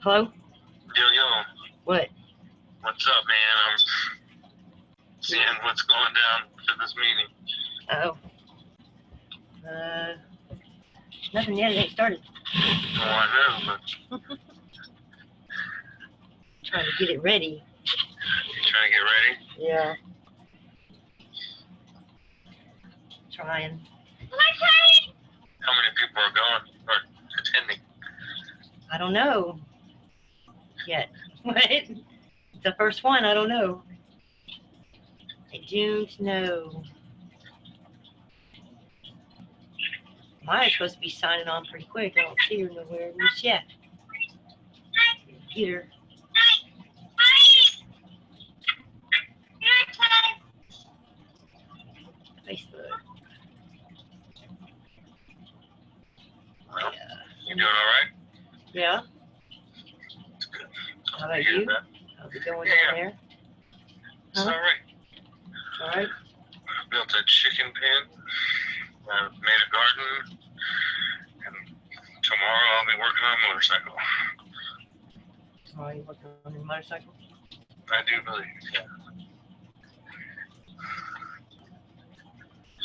Hello? Yo, yo. What? What's up, man? I'm seeing what's going down for this meeting. Oh. Nothing yet. It ain't started. Oh, I know, but Trying to get it ready. you trying to get ready? Yeah. Trying. How many people are going or attending? I don't know yet. What? It's the first one. I don't know. I don't know. Maya's supposed to be signing on pretty quick. I don't see her nowhere just yet. Peter. Facebook. Well, you doing all right? Yeah. It's good. How about Hear you? that. How's it going Yeah. down there? It's all right. All right. I built a chicken pen. I made a garden. And tomorrow I'll be working on a motorcycle. Are you working on your motorcycle? I do believe, yeah.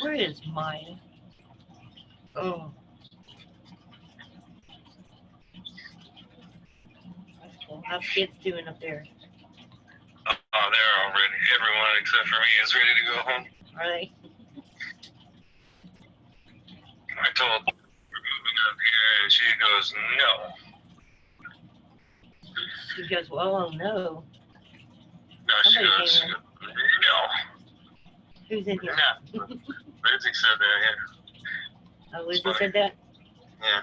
Where is Maya? Oh. That's cool. How's kids doing up there? Oh, they're all ready. Everyone except for me is ready to go home. Are they? I told her we're moving up here, and she goes, no. She goes, well, oh no. No, she Somebody goes, came in. no. Who's in here? No. Lindsay said that, yeah. Oh, Lizzie said that? Yeah.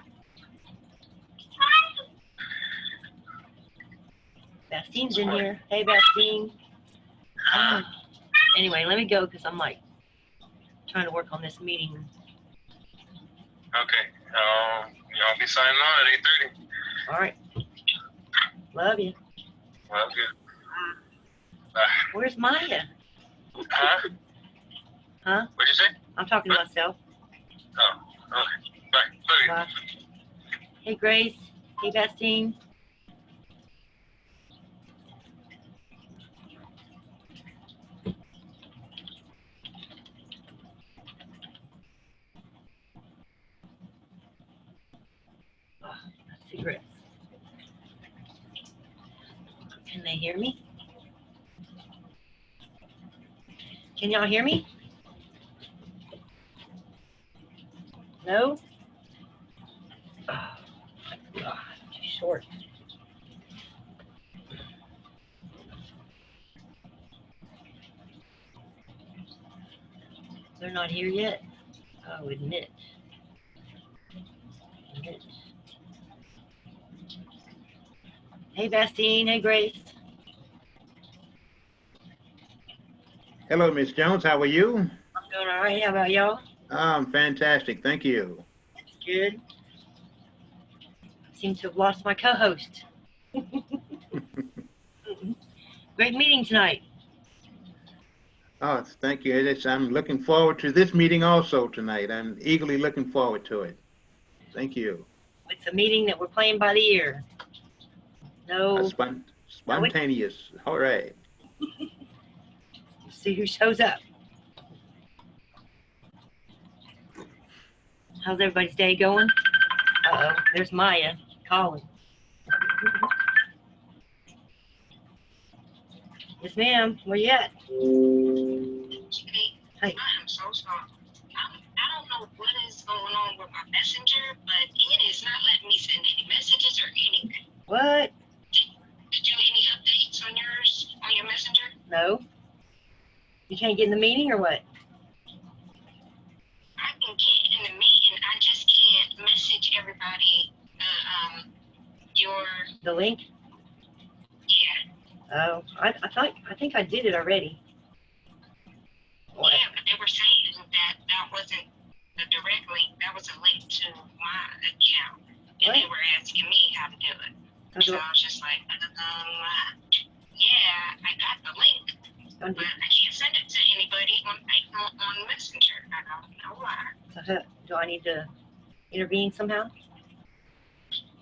Bastine's in here. Hey, Bastine. Anyway, let me go because I'm like trying to work on this meeting. Okay. Y'all be signing on at 8:30. All right. Love you. Well, good. Where's Maya? Huh? Huh? What'd you say? I'm talking to myself. Oh, okay. Bye. Love you. Bye. Hey, Grace. Hey, Bastine. Oh, cigarettes. Can they hear me? Can y'all hear me? No? Oh, my God. Too short. They're not here yet? Oh, admit. Admit. Hey, Bastine. Hey, Grace. Hello, Miss Jones. How are you? I'm doing all right. How about y'all? I'm fantastic. Thank you. Good. Seem to have lost my co-host. Great meeting tonight. Oh, thank you. I'm looking forward to this meeting also tonight. I'm eagerly looking forward to it. Thank you. It's a meeting that we're playing by the ear. No. Spontaneous. All right. See who shows up. How's everybody's day going? Uh-oh, there's Maya calling. Yes, ma'am. Where you at? Hey. I am so sorry. I don't know what is going on with my messenger, but it is not letting me send any messages or anything. What? Did you any updates on yours, on your messenger? No. You can't get in the meeting or what? I can get in the meeting, I just can't message everybody The link? yeah. Oh, I think I did it already. What? Yeah, but they were saying that wasn't a direct link. That was a link to my account. And What? they were asking me how to do it. So I was just like, yeah, I got the link. But I can't send it to anybody on Messenger. I don't know why. Do I need to intervene somehow?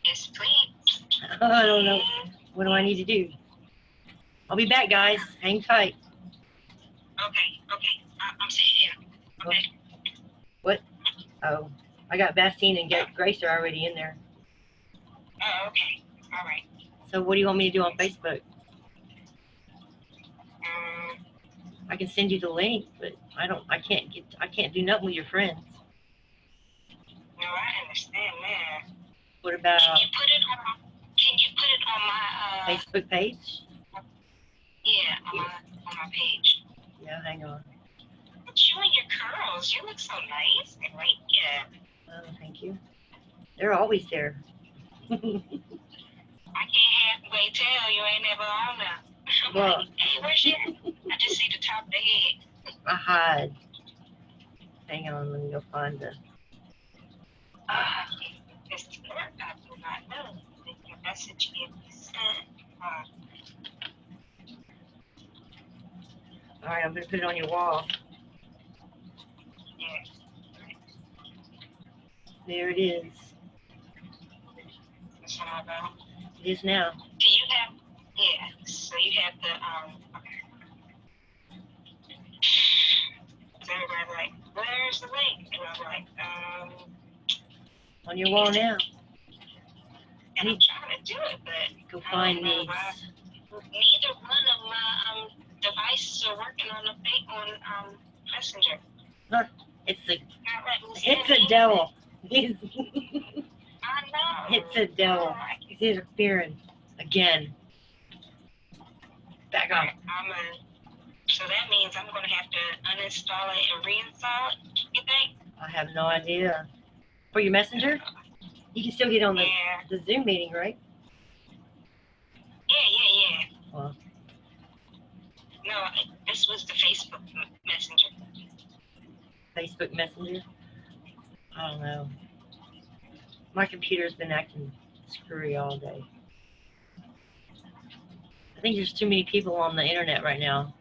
Yes, please. I don't know. What do I need to do? I'll be back, guys. Hang tight. Okay. I'm sitting here. Okay. What? Oh, I got Bastine and Grace are already in there. Oh, okay. All right. So what do you want me to do on Facebook? Um, I can send you the link, but I can't do nothing with your friends. no, I understand that. What about Can you put it on my Facebook page? yeah, on my page. Yeah, hang on. But you and your curls, you look so nice. I like you. Oh, thank you. They're always there. I can't halfway tell you ain't never on there. I'm Well, like, hey, where's she at? I just see the top of the head. I hide. Hang on, let me go find the. It's the work I do not know. Your message can be sent. All right, I'm gonna put it on your wall. Yeah. There it is. That's all about. It is now. Do you have? Yeah. So you have the Okay. So everybody's like, "Where's the link?" And I'm like, On your wall now. and I'm trying to do it, but Go I find don't know these. why. Neither one of my devices are working on Messenger. It's a Not letting me send it's a anything. devil. He's I know. it's a devil. He's interfering again. Back off. So that means I'm gonna have to uninstall it and reinstall it. You think? I have no idea. For your messenger, you can still get on Yeah. the Zoom meeting, right? Yeah. Well, No, this was the Facebook Messenger. Facebook Messenger. I don't know. My computer's been acting screwy all day. I think there's too many people on the internet right now.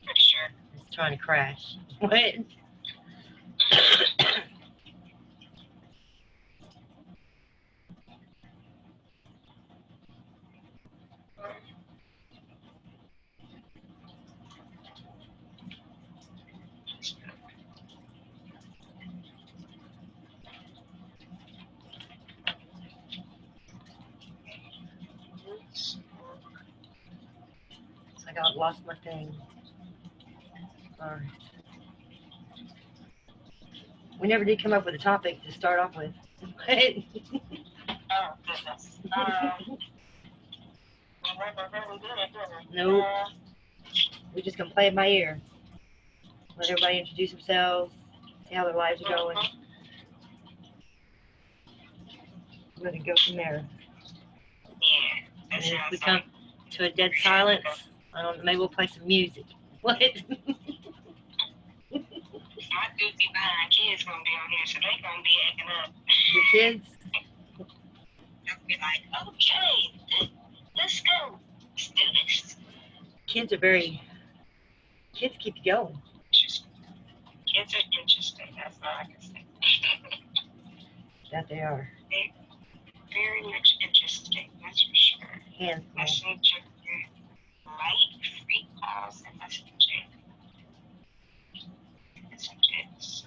Pretty sure. It's trying to crash. What? Lost my thing. Sorry. We never did come up with a topic to start off with. Oh goodness. Nope. We're just gonna play it by ear. Let everybody introduce themselves, see how their lives are going. We're gonna go from there. Yeah. And if we come to a dead silence, I don't know, maybe we'll play some music. What? My goofy behind kids gonna be on here, so they gonna be acting up. Your kids? They'll be like, okay, let's go. Let's do this. Kids keep you going. Kids are interesting, that's all I can say. That they are. Very much interesting, that's for sure. Handful. Messenger, light, free calls, and messaging. Messages.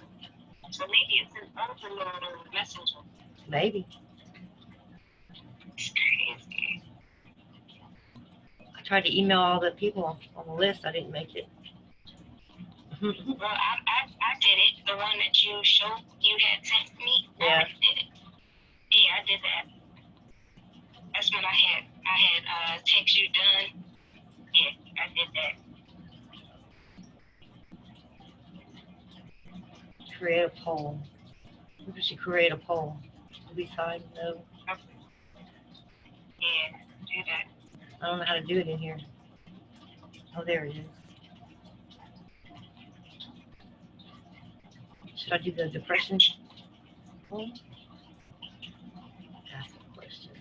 So maybe it's an overload messenger. Maybe. It's crazy. I tried to email all the people on the list. I didn't make it. Well, I did it. The one that you had sent me. Yeah. I did it. Yeah, I did that. That's when I had text you done. Yeah, I did that. Create a poll. We should create a poll. Do we sign? No. Yeah, do that. I don't know how to do it in here. Oh, there it is. Should I do the depression poll? Ask a question.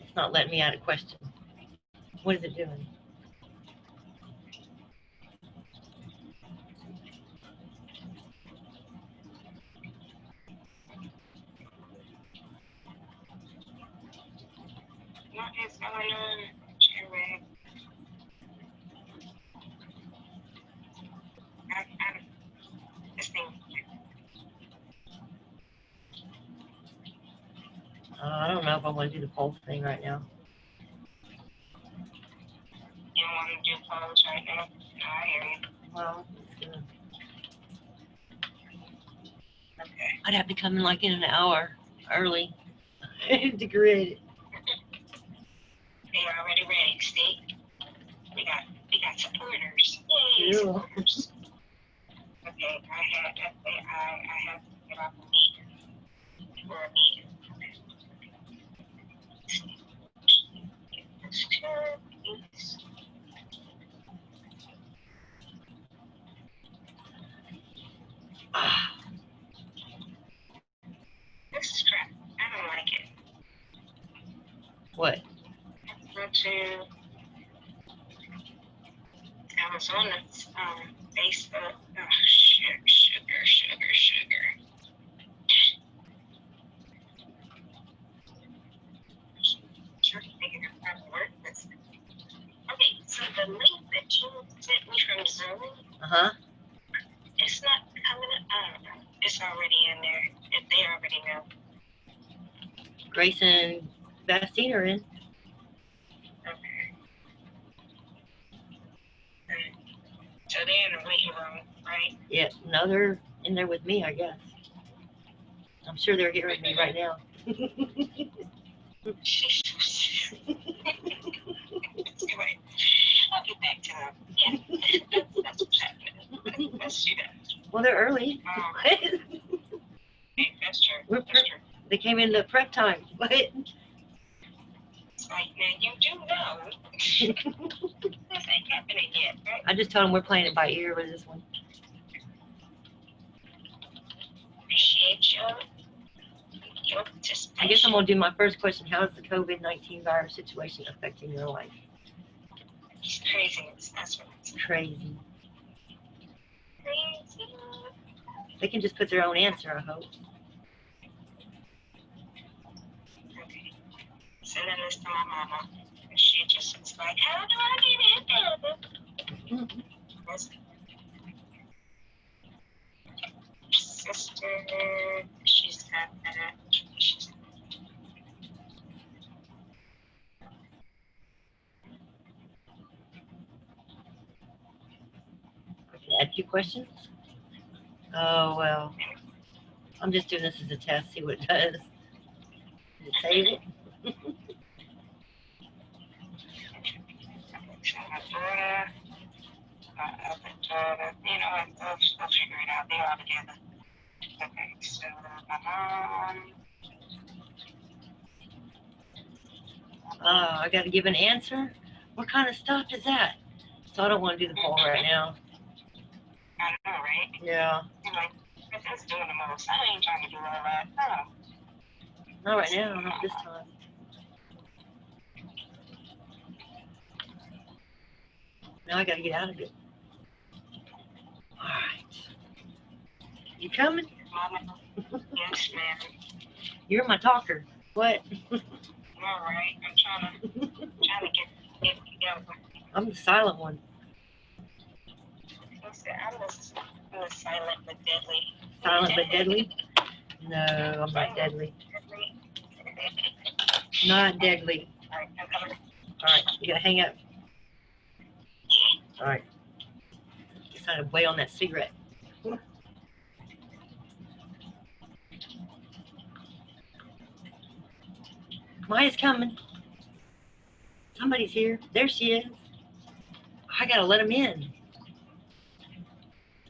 It's not letting me add a question. What is it doing? What is going on? Anyway, this thing. I don't know if I want to do the poll thing right now. You don't want to do polls right now? No, I hear you. Well, it's gonna, Okay. I'd have to come in like in an hour early to create it. They already ready, see? We got supporters. Yay, Yeah. supporters. Okay, I have to get off the meeting for a meeting. Ah, This is crap. I don't like it. what? Go to Amazonas Facebook. Oh, sugar. Trying to figure out how to work this. Okay, so the link that you sent me from Zoom, Uh-huh. it's not coming up. I don't know. It's already in there. If they already know. Grace and Bastine are in. Okay. So they're in the waiting room, right? Yeah, no, they're in there with me, I guess. I'm sure they're hearing me right now. Anyway, I'll get back to them. Yeah, that's what's happening. Let's do that. Well, they're early. Hey, that's true. We're That's true. They came into prep time. What? It's like, now you do know. This ain't happening yet, right? I just told them we're playing it by ear with this one. Appreciate your participation. I guess I'm going to do my first question. How is the COVID-19 virus situation affecting your life? It's crazy. That's what it's Crazy. crazy. They can just put their own answer, I hope. Okay. Sending this to my mama. And she just was like, how do I get it? Sister, she's got that. She's Add 2 questions? Oh, well. I'm just doing this as a test, see what it does. Did it save it? my daughter, my other daughter. You know what? They'll figure it out. They're all together. Okay, so my mom. I got to give an answer? What kind of stuff is that? So I don't want to do the poll right now. I don't know, right? Yeah. You're like, that's doing the most. I ain't trying to do all that. No. Not right now, not this time. Now I got to get out of it. All right. You coming? Mama. Yes, ma'am. You're my talker. What? All right. I'm trying to get together. I'm the silent one. I'm the silent but deadly. Silent but deadly? No, I'm not deadly. Not deadly. All right, I'm coming. All right, you gotta hang up. All right. Just kind of wait on that cigarette. Maya's coming. Somebody's here. There she is. I gotta let him in.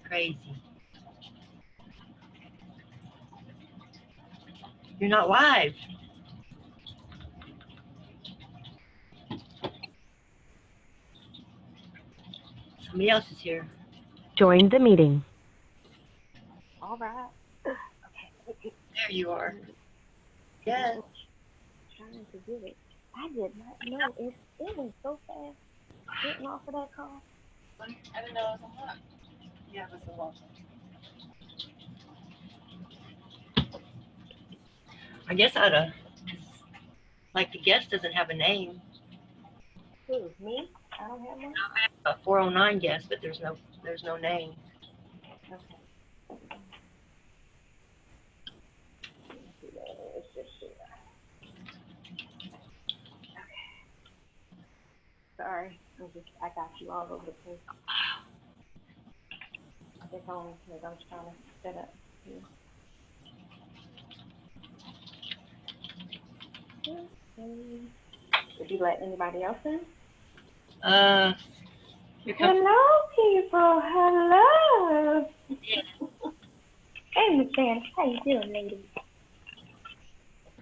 Crazy. You're not live. Somebody else is here. Join the meeting. All right. There you are. Yes. Trying to get it. I did not know it went so fast getting off of that call. I didn't know it was a lot. Yeah, it was a lot. I guess I'd have. Like the guest doesn't have a name. Who? Me? I don't have one. A 409 guest, but there's no name. Okay. Let's just see. Okay. Sorry, I got you all over the place. They're going because I'm trying to set up here. Okay. Did you let anybody else in? Hello, people. Hello. Hey, Miss Shannon. How you doing, lady?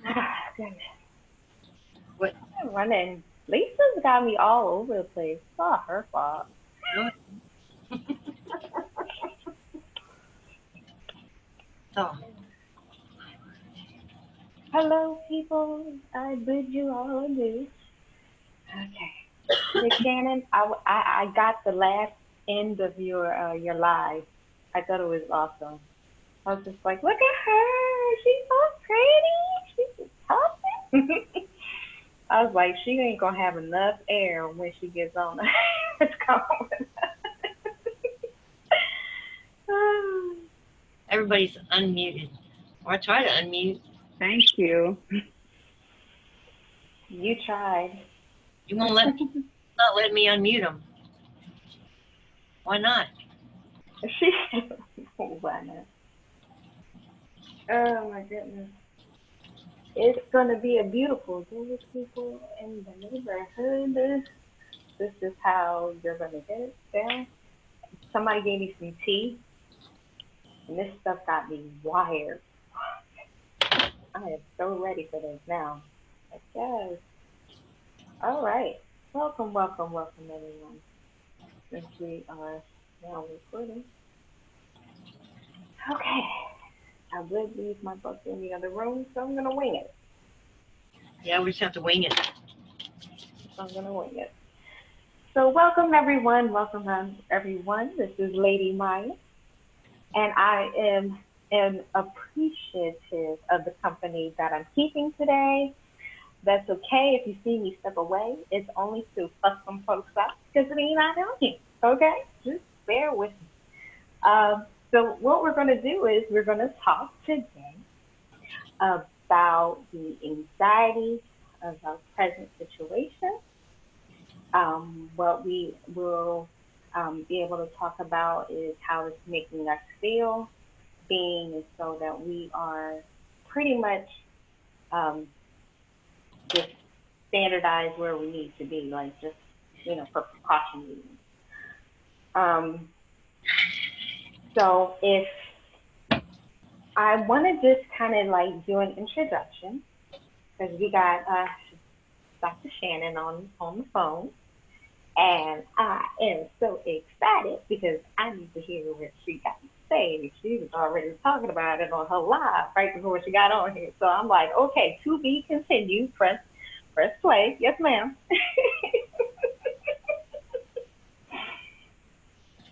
Ah, goodness. What? I'm running. Lisa's got me all over the place. It's all her fault. Oh. Hello, people. I bid you all adieu. Okay. Miss Shannon, I got the last end of your live. I thought it was awesome. I was just like, look at her. She's so pretty. She's talking. I was like, she ain't gonna have enough air when she gets on. It's going. Everybody's unmuted. Or I try to unmute. Thank you. You tried. You won't let me. Not let me unmute them. Why not? Why not? Oh my goodness. It's gonna be a beautiful day, people in the neighborhood. This is how you're gonna get it there. Somebody gave me some tea, and this stuff got me wired. I am so ready for this now. Like, yes. All right. Welcome, everyone. Since we are now recording. Okay. I would leave my book in the other room, so I'm gonna wing it. Yeah, we just have to wing it. I'm gonna wing it. So welcome everyone. This is Lady Maya, and I am appreciative of the company that I'm keeping today. That's okay if you see me step away. It's only to fuss some folks up because it ain't not down here. Okay, just bear with me. So what we're gonna do is we're gonna talk today about the anxiety of our present situation. What we will be able to talk about is how it's making us feel, being so that we are pretty much just standardized where we need to be, like just, for precaution reasons. So if I want to just kind of like do an introduction, because we got Dr. Shannon on the phone. And I am so excited because I need to hear what she got to say. She was already talking about it on her live right before she got on here. So I'm like, okay, to be continued. Press play. Yes, ma'am.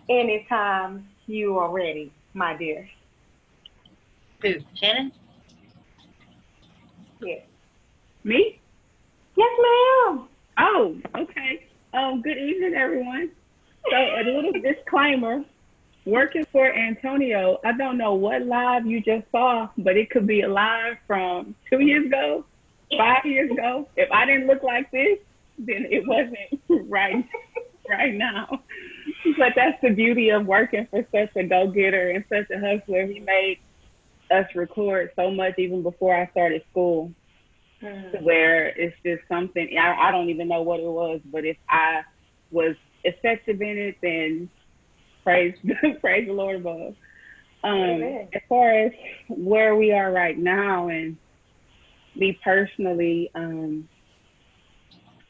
Anytime you are ready, my dear. Who? Shannon? Yes. Me? Yes, ma'am. Oh, okay. Good evening, everyone. So a little disclaimer, working for Antonio, I don't know what live you just saw, but it could be a live from 2 years ago, 5 years ago. If I didn't look like this, then it wasn't right now. But that's the beauty of working for such a go-getter and such a hustler. He made us record so much even before I started school. Where it's just something, I don't even know what it was, but if I was effective in it, then praise the Lord above. As far as where we are right now, and me personally,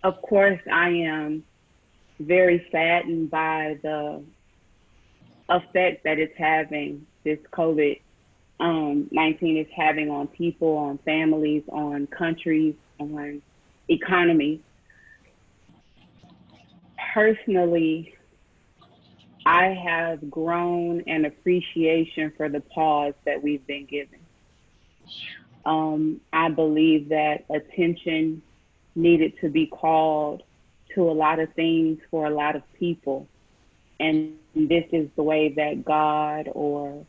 of course, I am very saddened by the effect that it's having, this COVID-19 is having on people, on families, on countries, on economies. Personally, I have grown an appreciation for the pause that we've been given. I believe that attention needed to be called to a lot of things for a lot of people. And this is the way that God or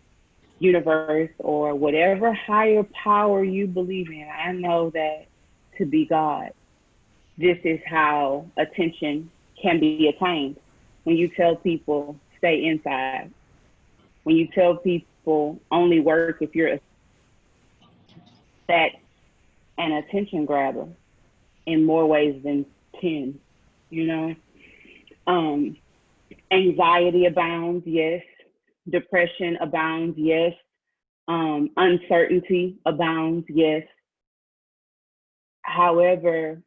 universe or whatever higher power you believe in, I know that to be God, this is how attention can be attained. When you tell people stay inside, when you tell people only work if you're that an attention grabber in more ways than 10, you know? Anxiety abounds, yes. Depression abounds, yes. Uncertainty abounds, yes. However,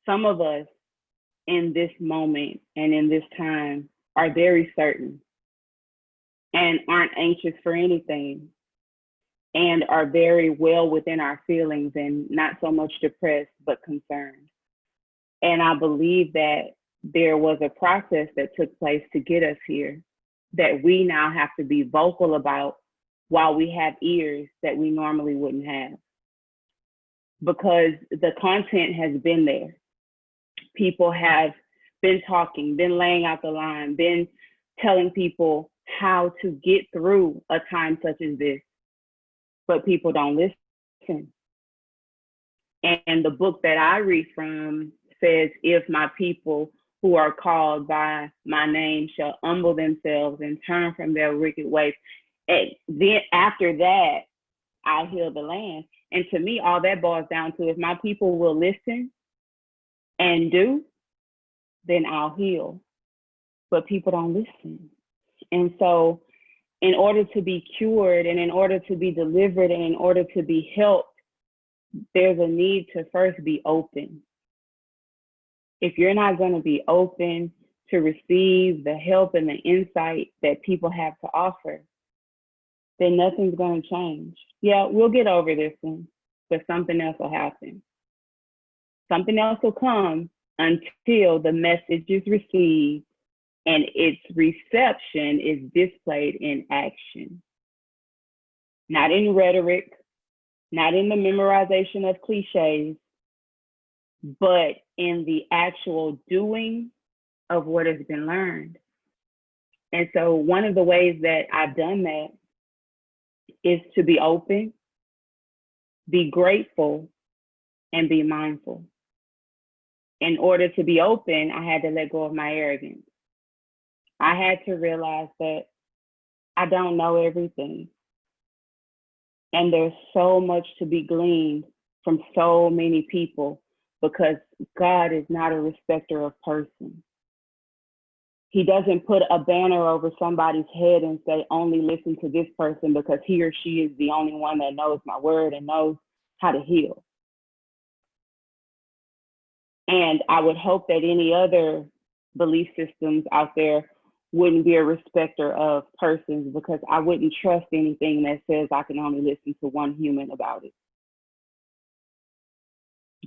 some of us in this moment and in this time are very certain and aren't anxious for anything and are very well within our feelings and not so much depressed but concerned. And I believe that there was a process that took place to get us here that we now have to be vocal about while we have ears that we normally wouldn't have. Because the content has been there. People have been talking, been laying out the line, been telling people how to get through a time such as this, but people don't listen. And the book that I read from says, if my people who are called by my name shall humble themselves and turn from their wicked ways, and then after that, I'll heal the land. And to me, all that boils down to, if my people will listen and do, then I'll heal. But people don't listen. And so in order to be cured and in order to be delivered and in order to be helped, there's a need to first be open. If you're not going to be open to receive the help and the insight that people have to offer, then nothing's going to change. Yeah, we'll get over this one, but something else will happen. Something else will come until the message is received and its reception is displayed in action. Not in rhetoric, not in the memorization of cliches, but in the actual doing of what has been learned. And so one of the ways that I've done that is to be open, be grateful, and be mindful. In order to be open, I had to let go of my arrogance. I had to realize that I don't know everything. And there's so much to be gleaned from so many people because God is not a respecter of persons. He doesn't put a banner over somebody's head and say, only listen to this person because he or she is the only one that knows my word and knows how to heal. And I would hope that any other belief systems out there wouldn't be a respecter of persons, because I wouldn't trust anything that says I can only listen to one human about it.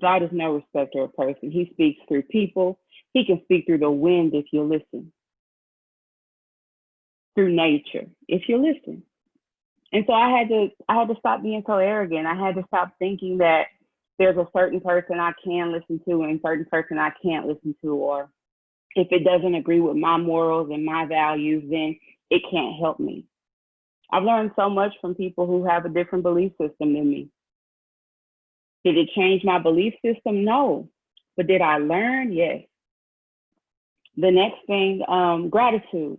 God is no respecter of person. He speaks through people. He can speak through the wind if you listen. Through nature, if you listen. And so I had to stop being so arrogant. I had to stop thinking that there's a certain person I can listen to and a certain person I can't listen to, or if it doesn't agree with my morals and my values, then it can't help me. I've learned so much from people who have a different belief system than me. Did it change my belief system? No. But did I learn? Yes. The next thing, gratitude.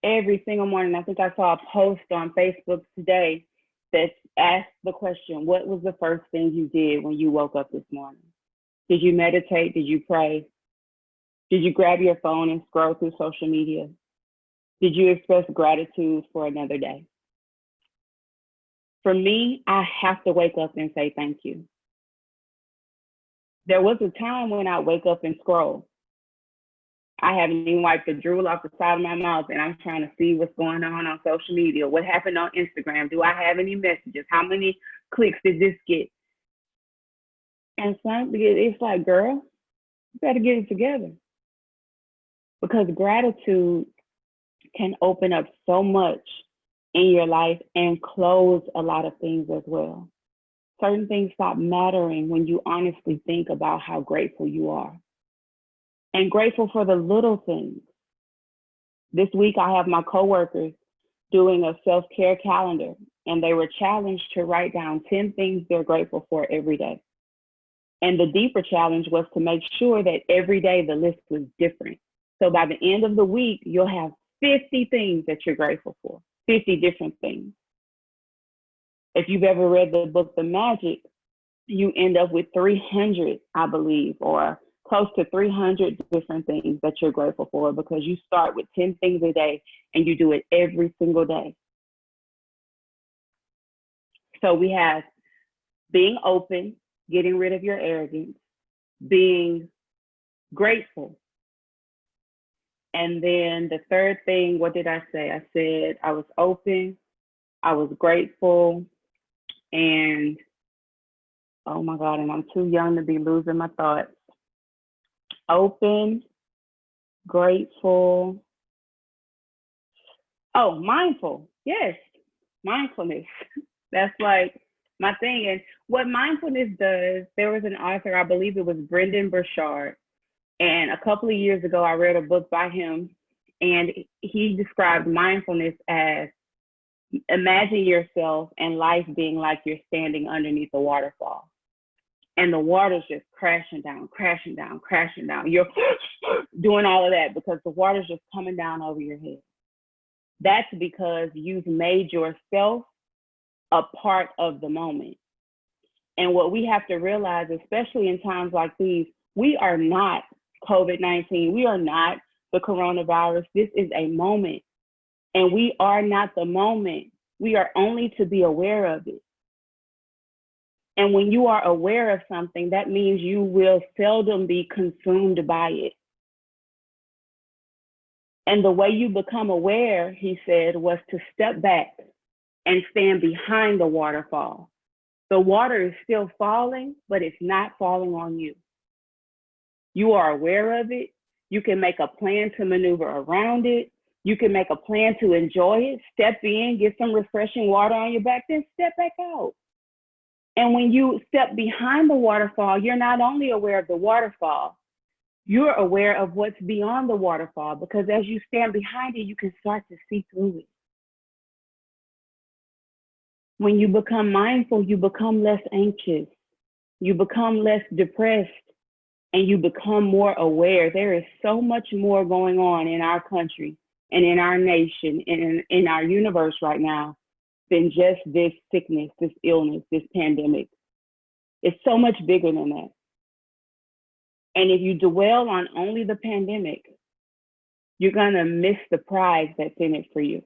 Every single morning, I think I saw a post on Facebook today that asked the question, what was the first thing you did when you woke up this morning? Did you meditate? Did you pray? Did you grab your phone and scroll through social media? Did you express gratitude for another day? For me, I have to wake up and say thank you. There was a time when I wake up and scroll. I haven't even wiped the drool off the side of my mouth and I'm trying to see what's going on social media. What happened on Instagram? Do I have any messages? How many clicks did this get? And it's like, girl, you better get it together. Because gratitude can open up so much in your life and close a lot of things as well. Certain things stop mattering when you honestly think about how grateful you are. And grateful for the little things. This week, I have my coworkers doing a self-care calendar, and they were challenged to write down 10 things they're grateful for every day. And the deeper challenge was to make sure that every day the list was different. So by the end of the week, you'll have 50 things that you're grateful for, 50 different things. If you've ever read the book, The Magic, you end up with 300, I believe, or close to 300 different things that you're grateful for, because you start with 10 things a day and you do it every single day. So we have being open, getting rid of your arrogance, being grateful. And then the third thing, what did I say? I said I was open, I was grateful, and oh my God, and I'm too young to be losing my thoughts. Open, grateful. Oh, mindful. Yes, mindfulness. That's like my thing. And what mindfulness does, there was an author, I believe it was Brendan Burchard. And a couple of years ago, I read a book by him, and he described mindfulness as imagine yourself and life being like you're standing underneath a waterfall. And the water's just crashing down, crashing down, crashing down. You're doing all of that because the water's just coming down over your head. That's because you've made yourself a part of the moment. And what we have to realize, especially in times like these, we are not COVID-19. We are not the coronavirus. This is a moment. And we are not the moment. We are only to be aware of it. And when you are aware of something, that means you will seldom be consumed by it. And the way you become aware, he said, was to step back and stand behind the waterfall. The water is still falling, but it's not falling on you. You are aware of it. You can make a plan to maneuver around it. You can make a plan to enjoy it. Step in, get some refreshing water on your back, then step back out. And when you step behind the waterfall, you're not only aware of the waterfall, you're aware of what's beyond the waterfall, because as you stand behind it, you can start to see through it. When you become mindful, you become less anxious, you become less depressed, and you become more aware. There is so much more going on in our country and in our nation and in our universe right now than just this sickness, this illness, this pandemic. It's so much bigger than that. And if you dwell on only the pandemic, you're gonna miss the prize that's in it for you.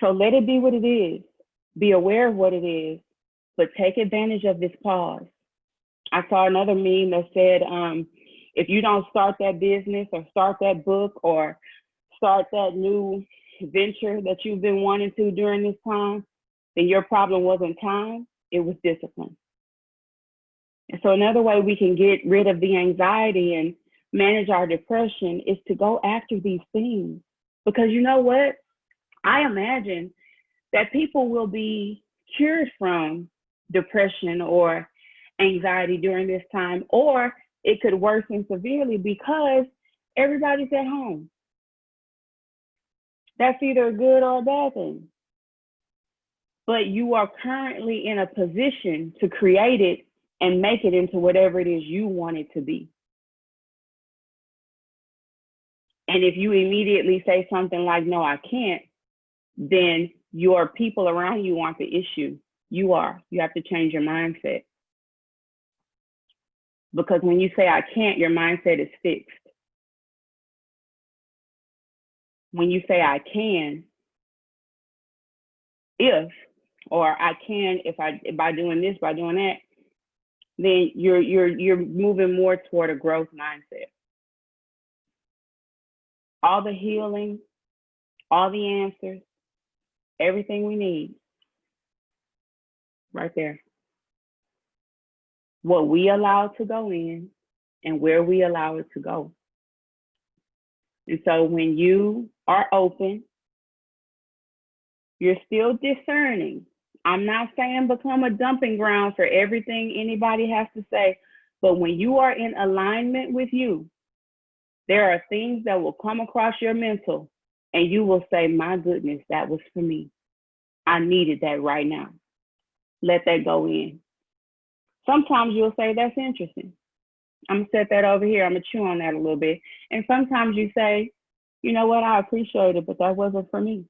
So let it be what it is. Be aware of what it is, but take advantage of this pause. I saw another meme that said, if you don't start that business or start that book or start that new venture that you've been wanting to during this time, then your problem wasn't time, it was discipline. And so another way we can get rid of the anxiety and manage our depression is to go after these things. Because you know what? I imagine that people will be cured from depression or anxiety during this time, or it could worsen severely because everybody's at home. That's either a good or a bad thing. But you are currently in a position to create it and make it into whatever it is you want it to be. And if you immediately say something like, no, I can't, then your people around you aren't the issue. You are. You have to change your mindset. Because when you say I can't, your mindset is fixed. When you say I can, if, or I can if by doing this, by doing that, then you're moving more toward a growth mindset. All the healing, all the answers, everything we need, right there. What we allow to go in and where we allow it to go. And so when you are open, you're still discerning. I'm not saying become a dumping ground for everything anybody has to say, but when you are in alignment with you, there are things that will come across your mental and you will say, my goodness, that was for me. I needed that right now. Let that go in. Sometimes you'll say, that's interesting. I'm gonna set that over here. I'm gonna chew on that a little bit. And sometimes you say, you know what, I appreciate it, but that wasn't for me.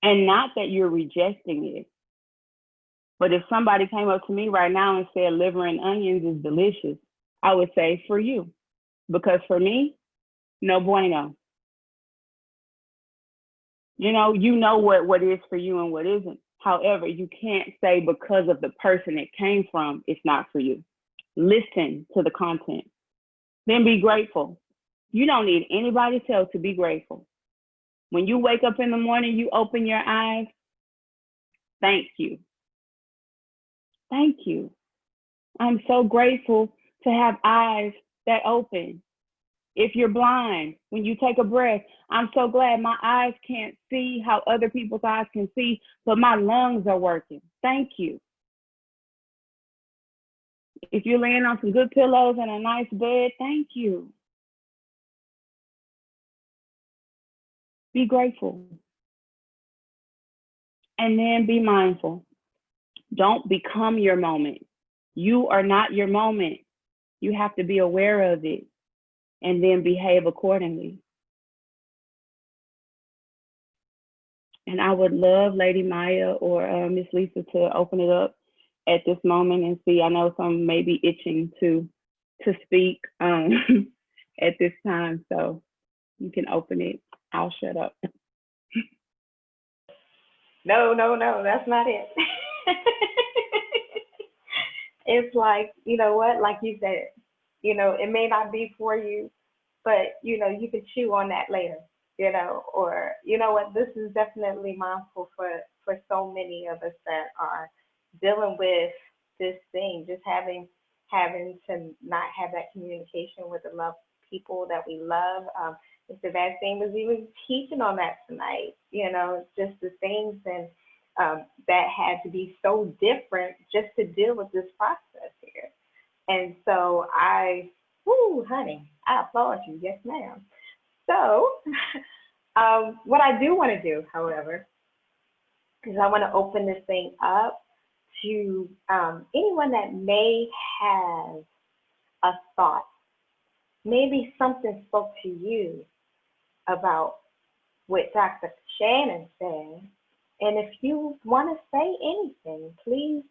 And not that you're rejecting it, but if somebody came up to me right now and said liver and onions is delicious, I would say for you. Because for me, no bueno. You know what is for you and what isn't. However, you can't say because of the person it came from, it's not for you. Listen to the content. Then be grateful. You don't need anybody's help to be grateful. When you wake up in the morning, you open your eyes, thank you. Thank you. I'm so grateful to have eyes that open. If you're blind, when you take a breath, I'm so glad my eyes can't see how other people's eyes can see, but my lungs are working. Thank you. If you're laying on some good pillows and a nice bed, thank you. Be grateful. And then be mindful. Don't become your moment. You are not your moment. You have to be aware of it and then behave accordingly. And I would love Lady Maya or Miss Lisa to open it up at this moment and see. I know some may be itching to speak at this time, so you can open it. I'll shut up. No, that's not it. It's like, you know what, like you said, it may not be for you, but, you can chew on that later, or, you know what, this is definitely mindful for so many of us that are dealing with this thing, just having to not have that communication with the love people that we love. Mr. Vastine was even teaching on that tonight, just the things and that had to be so different just to deal with this process here. And so honey, I applaud you. Yes, ma'am. So what I do want to do, however, is I want to open this thing up to anyone that may have a thought. Maybe something spoke to you about what Dr. Shannon said. And if you want to say anything, please,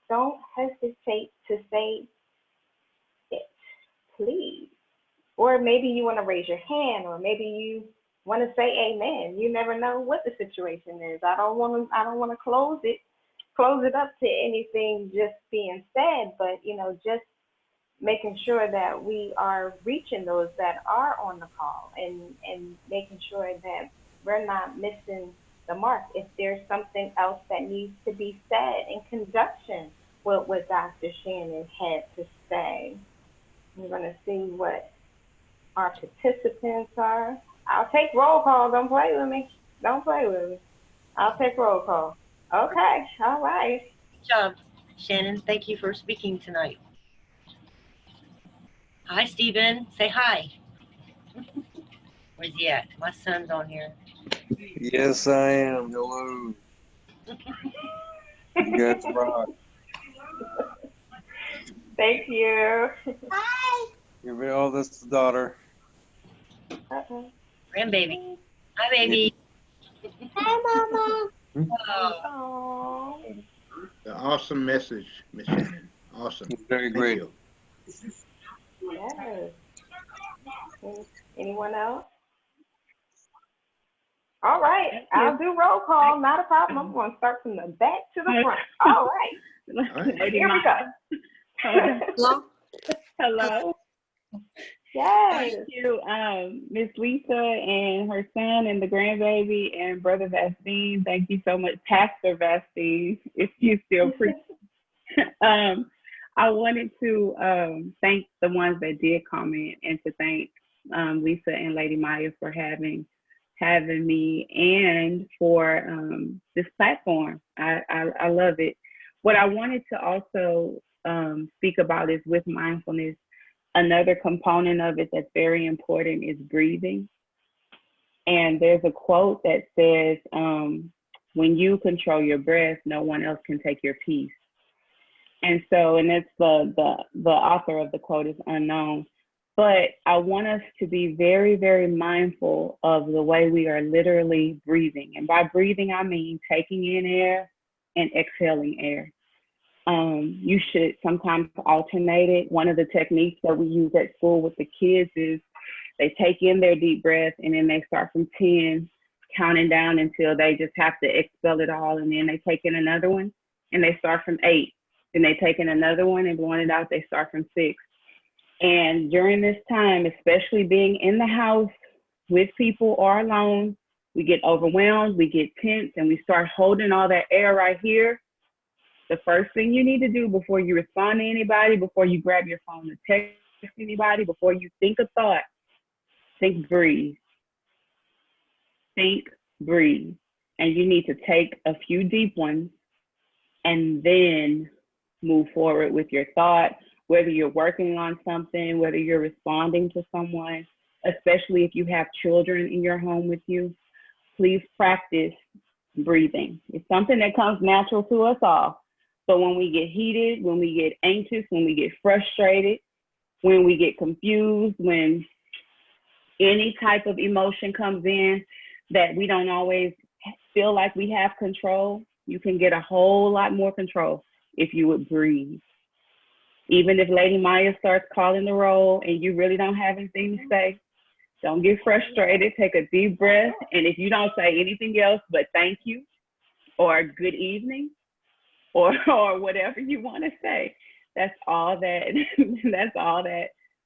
don't hesitate to say it, please. Or maybe you want to raise your hand, or maybe you want to say amen. You never know what the situation is. I don't want to close it up to anything just being said, but just making sure that we are reaching those that are on the call and making sure that we're not missing the mark. If there's something else that needs to be said in conjunction with what Dr. Shannon had to say. We're going to see what our participants are. I'll take roll call. Don't play with me. I'll take roll call. Okay. All right. Good job, Shannon. Thank you for speaking tonight. Hi, Stephen. Say hi. Where's he at? My son's on here. Yes, I am. Hello. You guys rock. Thank you. Hi. Your oldest daughter. Grandbaby. Hi, baby. Hi, Mama. Oh. The awesome message, Miss Shannon. Awesome. Very great. Thank you. Yes. Anyone else? All right. I'll do roll call. Not a problem. I'm going to start from the back to the front. All right. Here we go. Hello. Yes. Thank you, Miss Lisa and her son and the grandbaby and Brother Vastine. Thank you so much, Pastor Vastine, if you still preach. I wanted to thank the ones that did comment and to thank Lisa and Lady Maya for having having me and for this platform. I love it. What I wanted to also speak about is with mindfulness, another component of it that's very important is breathing. And there's a quote that says, when you control your breath, no one else can take your peace. And so, and it's the author of the quote is unknown, but I want us to be very, very mindful of the way we are literally breathing. And by breathing, I mean taking in air and exhaling air. You should sometimes alternate it. One of the techniques that we use at school with the kids is they take in their deep breath and then they start from 10, counting down until they just have to expel it all. And then they take in another one and they start from 8. Then they take in another one and blowing it out, they start from 6. And during this time, especially being in the house with people or alone, we get overwhelmed, we get tense, and we start holding all that air right here. The first thing you need to do before you respond to anybody, before you grab your phone to text anybody, before you think a thought, think, breathe. Think, breathe. And you need to take a few deep ones and then move forward with your thought, whether you're working on something, whether you're responding to someone, especially if you have children in your home with you. Please practice breathing. It's something that comes natural to us all. So when we get heated, when we get anxious, when we get frustrated, when we get confused, when any type of emotion comes in that we don't always feel like we have control, you can get a whole lot more control if you would breathe. Even if Lady Maya starts calling the roll and you really don't have anything to say, don't get frustrated. Take a deep breath. And if you don't say anything else but thank you or good evening or whatever you want to say, that's all that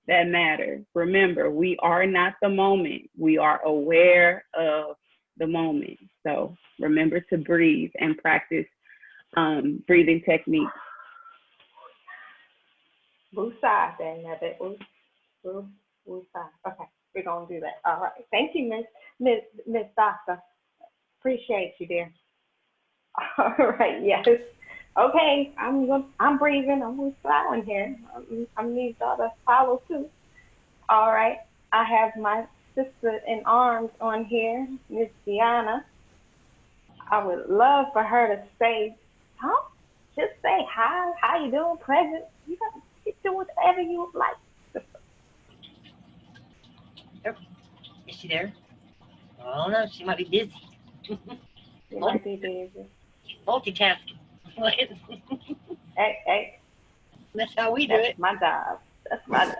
matters. Remember, we are not the moment. We are aware of the moment. So remember to breathe and practice breathing techniques. Woosah, then, woosah. Okay, we're gonna do that. All right. Thank you, Miss Doctor. Appreciate you, dear. All right. Yes. Okay. I'm breathing. I'm woosahing here. I need y'all to follow too. All right. I have my sister in arms on here, Miss Deanna. I would love for her to say, just say hi, how you doing, present. You got to do whatever you would like. Is she there? I don't know. She might be busy. She might be busy. Multitasking. Hey. That's how we do it. My job. That's my job.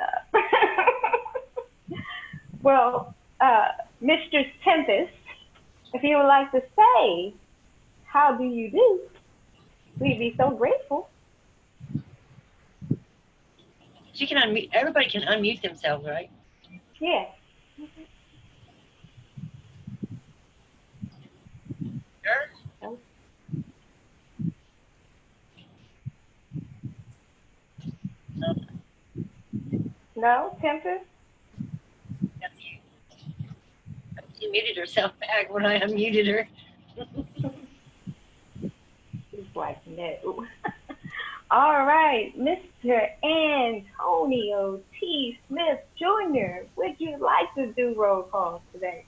Well, Mistress Tempest, if you would like to say, how do you do? We'd be so grateful. She can unmute. Everybody can unmute themselves, right? Yeah. Sure. No, Tempest? She muted herself back when I unmuted her. She's like, no. All right, Mr. Antonio T. Smith Jr., would you like to do roll call today?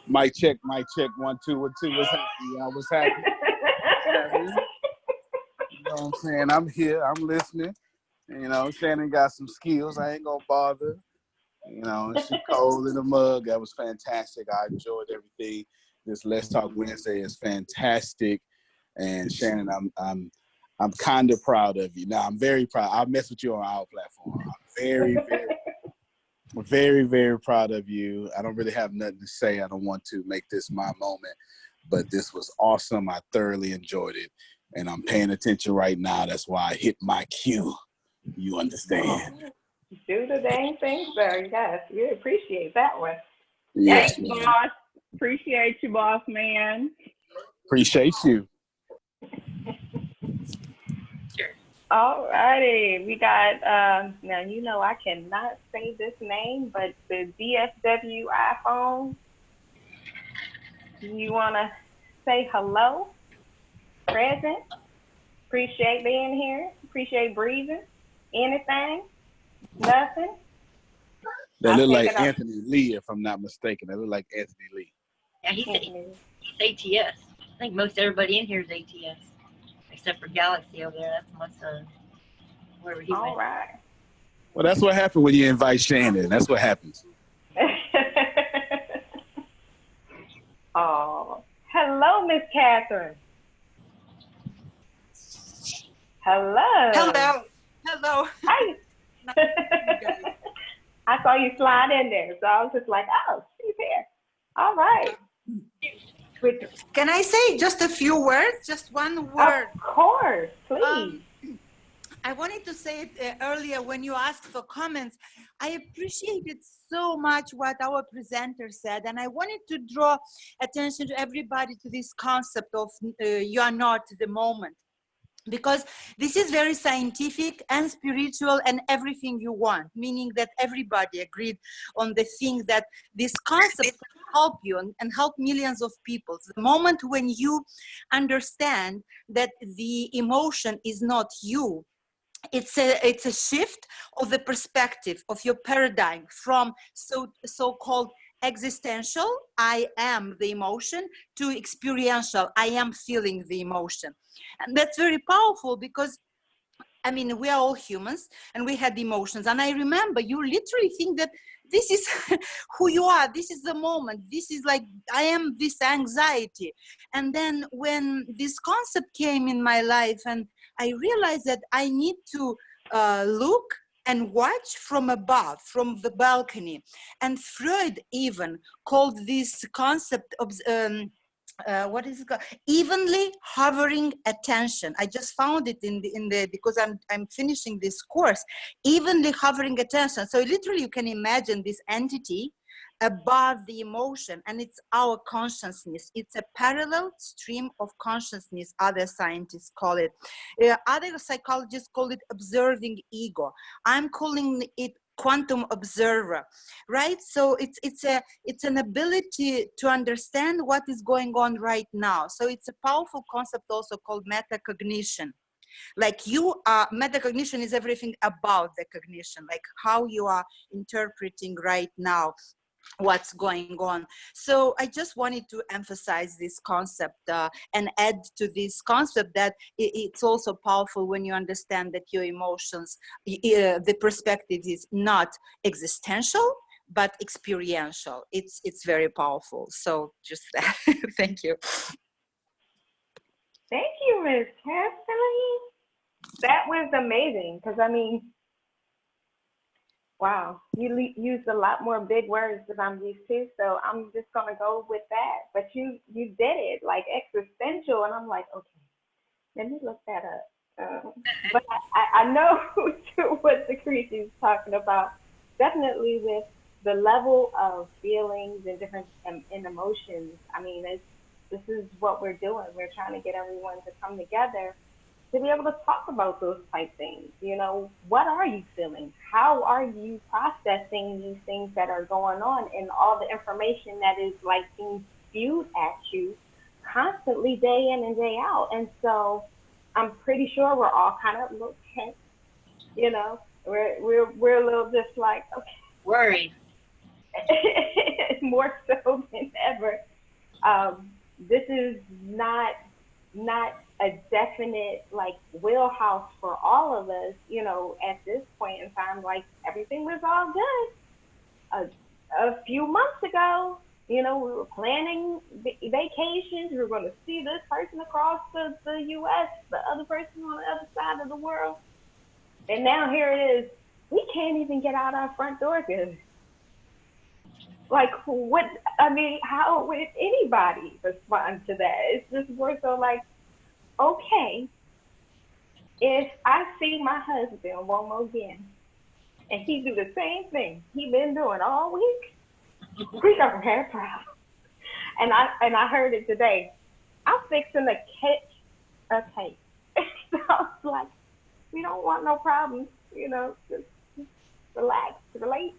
Mic check, 1, 2, 1, 2. What's happening, y'all? What's happening? You know what I'm saying? I'm here. I'm listening. You know, Shannon got some skills. I ain't gonna bother. You know, she cold in the mug. That was fantastic. I enjoyed everything. This Let's Talk Wednesday is fantastic. And Shannon, I'm kind of proud of you. Now, I'm very proud. I'll mess with you on our platform. I'm very, very proud of you. I don't really have nothing to say. I don't want to make this my moment, but this was awesome. I thoroughly enjoyed it, and I'm paying attention right now. That's why I hit my cue. You understand? Do the dang thing, sir. Yes, we appreciate that one. Yes, Thanks, boss. Appreciate you, boss man. Appreciate you. Sure. All righty. We got, now you know I cannot say this name, but the DSW iPhone. You want to say hello? Present? Appreciate being here. Appreciate breathing. Anything? Nothing? They I'll look take like it up. Anthony Lee, if I'm not mistaken. They look like Anthony Lee. Yeah, he's ATS. I think most everybody in here is ATS, except for Galaxy over there. That's my son. Wherever he All went. right. Well, that's what happened when you invite Shannon. That's what happens. Oh, hello, Miss Catherine. Hello. Hello. Hello. Hi. I saw you slide in there, so I was just like, oh, she's here. All right. Can I say just a few words? Just one word. Of course, please. I wanted to say it earlier when you asked for comments. I appreciated so much what our presenter said, and I wanted to draw attention to everybody to this concept of you are not the moment. Because this is very scientific and spiritual and everything you want, meaning that everybody agreed on the thing that this concept can help you and help millions of people. The moment when you understand that the emotion is not you, it's a shift of the perspective of your paradigm from so-called existential, I am the emotion, to experiential, I am feeling the emotion. And that's very powerful because, I mean, we are all humans and we had emotions. And I remember you literally think that this is who you are. This is the moment. This is like, I am this anxiety. And then when this concept came in my life and I realized that I need to look and watch from above, from the balcony. And Freud even called this concept of, what is it called? Evenly hovering attention. I just found it in the because I'm finishing this course. Evenly hovering attention. So literally you can imagine this entity above the emotion, and it's our consciousness. It's a parallel stream of consciousness, other scientists call it. Other psychologists call it observing ego. I'm calling it quantum observer, right? So it's an ability to understand what is going on right now. So it's a powerful concept also called metacognition. Like you are, metacognition is everything about the cognition, like how you are interpreting right now what's going on. So I just wanted to emphasize this concept and add to this concept that it's also powerful when you understand that your emotions, the perspective is not existential, but experiential. It's very powerful. So just that. Thank you. Thank you, Miss Catherine. That was amazing because, I mean, wow, you used a lot more big words than I'm used to, so I'm just gonna go with that. But you did it, like existential, and I'm like, okay, let me look that up. But I know what the creature is talking about. Definitely with the level of feelings and different and emotions. I mean, this is what we're doing. We're trying to get everyone to come together to be able to talk about those type things. You know, what are you feeling? How are you processing these things that are going on, and all the information that is like being spewed at you constantly, day in and day out? And so I'm pretty sure we're all kind of a little tense, you know, we're a little just like, okay, worried. More so than ever. This is not a definite like wheelhouse for all of us, you know, at this point in time. Like everything was all good a few months ago. You know, we were planning vacations. We were going to see this person across the U.S., the other person on the other side of the world. And now here it is. We can't even get out our front door good. Like, what? I mean, how would anybody respond to that? It's just more so like, okay, if I see my husband one more again, and he do the same thing he been doing all week, we got hair proud. And I heard it today. I'm fixing to catch a case. So I was like, we don't want no problems, just relax, release,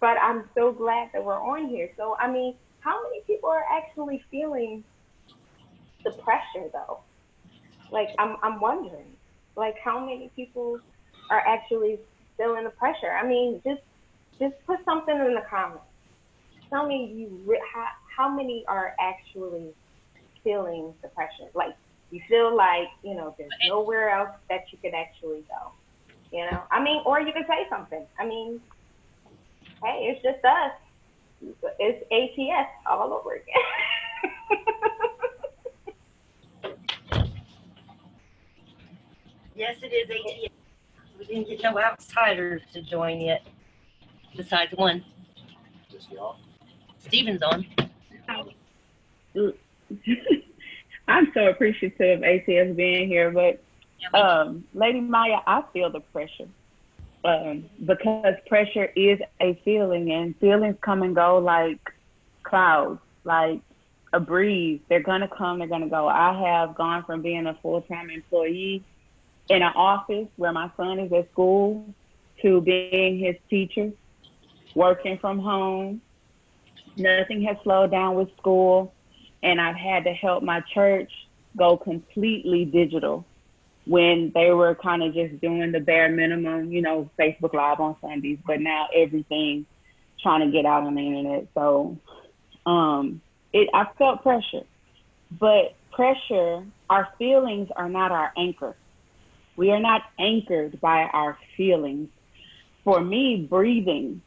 But I'm so glad that we're on here. So, I mean, how many people are actually feeling the pressure though? Like, I'm wondering, like, how many people are actually feeling the pressure? I mean, just put something in the comments. Tell me how many are actually feeling the pressure. Like, you feel like, there's nowhere else that you could actually go. I mean, or you can say something. I mean, hey, it's just us. It's ATS all over again. Yes, it is ATS. We didn't get no outsiders to join yet, besides one. Just y'all. Steven's on. I'm so appreciative of ATS being here, but Lady Maya, I feel the pressure. Because pressure is a feeling, and feelings come and go like clouds, like a breeze. They're gonna come, they're gonna go. I have gone from being a full-time employee in an office where my son is at school to being his teacher, working from home. Nothing has slowed down with school, and I've had to help my church go completely digital when they were kind of just doing the bare minimum, Facebook Live on Sundays, but now everything trying to get out on the internet. So I felt pressure, but pressure, our feelings are not our anchor. We are not anchored by our feelings. For me, breathing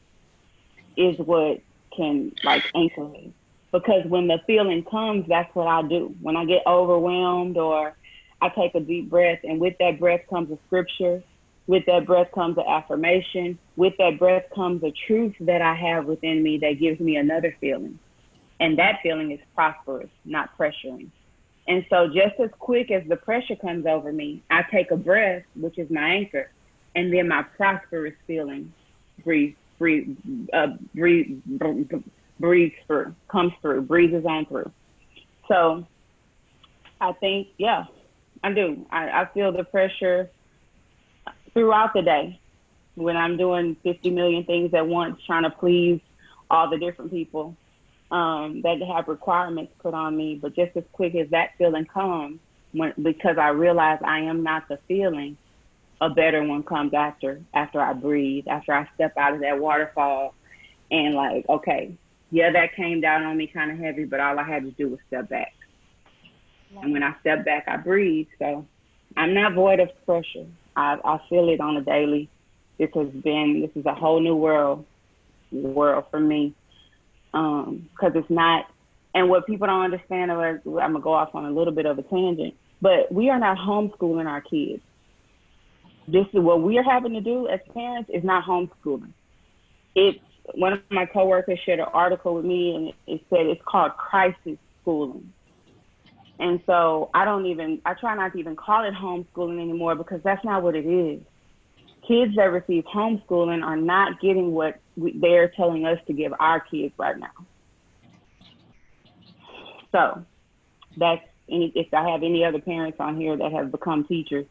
is what can anchor me, because when the feeling comes, that's what I do. When I get overwhelmed, or I take a deep breath, and with that breath comes a scripture. With that breath comes an affirmation. With that breath comes a truth that I have within me that gives me another feeling. And that feeling is prosperous, not pressuring. And so just as quick as the pressure comes over me, I take a breath, which is my anchor, and then my prosperous feeling breathes through, comes through, breezes on through. So I think, yeah, I do. I feel the pressure throughout the day when I'm doing 50 million things at once, trying to please all the different people that have requirements put on me. But just as quick as that feeling comes, because I realize I am not the feeling, a better one comes after I breathe, after I step out of that waterfall and okay, yeah, that came down on me kind of heavy, but all I had to do was step back. And when I step back, I breathe. So I'm not void of pressure. I feel it on a daily. This is a whole new world for me. Because it's not, and what people don't understand, I'm going to go off on a little bit of a tangent, but we are not homeschooling our kids. This is what we are having to do as parents is not homeschooling. It's, one of my coworkers shared an article with me, and it said it's called crisis schooling. And so I try not to even call it homeschooling anymore, because that's not what it is. Kids that receive homeschooling are not getting what they're telling us to give our kids right now. So if I have any other parents on here that have become teachers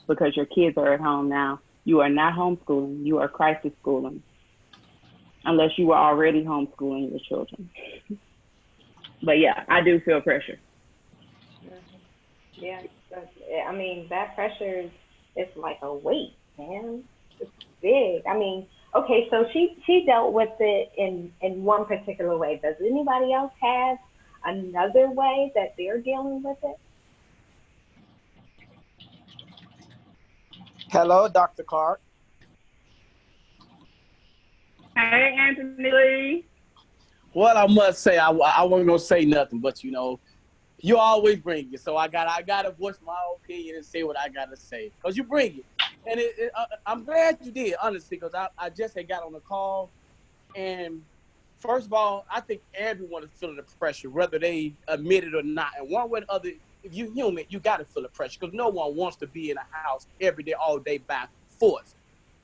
because your kids are at home now, you are not homeschooling, you are crisis schooling, unless you were already homeschooling your children. But yeah, I do feel pressure. Yeah, I mean, that pressure is like a weight, man. It's big. I mean, okay, so she dealt with it in one particular way. Does anybody else have another way that they're dealing with it? Hello, Dr. Clark. Hey, Anthony Lee. Well, I must say, I wasn't gonna say nothing, but you always bring it, so I gotta voice my opinion and say what I gotta say, cause you bring it, and I'm glad you did, honestly, cause I just had got on the call, and first of all, I think everyone is feeling the pressure, whether they admit it or not, and one way or the other, if you're human, you gotta feel the pressure, cause no one wants to be in a house every day, all day by force,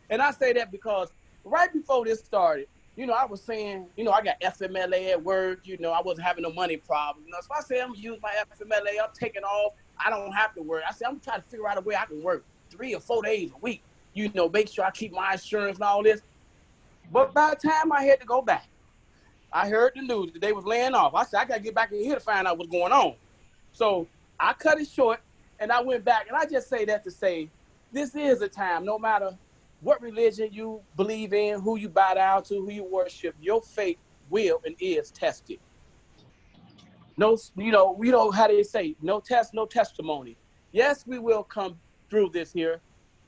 and I say that because right before this started, I was saying, I got FMLA at work, I wasn't having no money problem. So I said, I'm going to use my FMLA. I'm taking off. I don't have to work. I said, I'm trying to figure out a way I can work 3 or 4 days a week, make sure I keep my insurance and all this. But by the time I had to go back, I heard the news that they was laying off. I said, I got to get back in here to find out what's going on. So I cut it short and I went back. And I just say that to say, this is a time, no matter what religion you believe in, who you bow down to, who you worship, your faith will and is tested. No, how do they say, no test, no testimony. Yes, we will come through this here.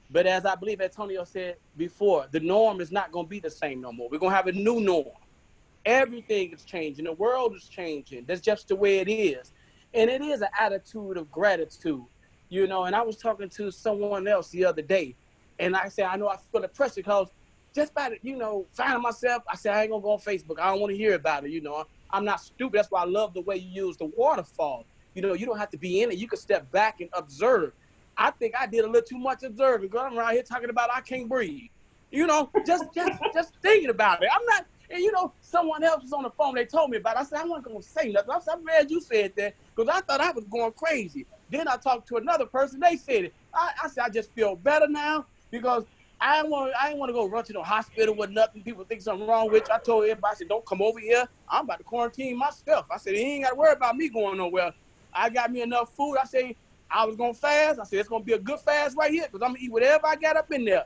But as I believe Antonio said before, the norm is not going to be the same no more. We're going to have a new norm. Everything is changing. The world is changing. That's just the way it is. And it is an attitude of gratitude, and I was talking to someone else the other day, and I said, I know I feel the pressure because just by, finding myself, I said, I ain't going to go on Facebook. I don't want to hear about it, I'm not stupid. That's why I love the way you use the waterfall. You don't have to be in it. You can step back and observe. I think I did a little too much observing because I'm around here talking about I can't breathe. Just thinking about it. I'm not, and someone else was on the phone. They told me about it. I said, I wasn't going to say nothing. I said, I'm glad you said that because I thought I was going crazy. Then I talked to another person. They said it. I said, I just feel better now because I ain't want to go run to the hospital with nothing. People think something wrong with you. I told everybody, I said, don't come over here. I'm about to quarantine myself. I said, he ain't got to worry about me going nowhere. I got me enough food. I said, I was going to fast. I said, it's going to be a good fast right here because I'm going to eat whatever I got up in there.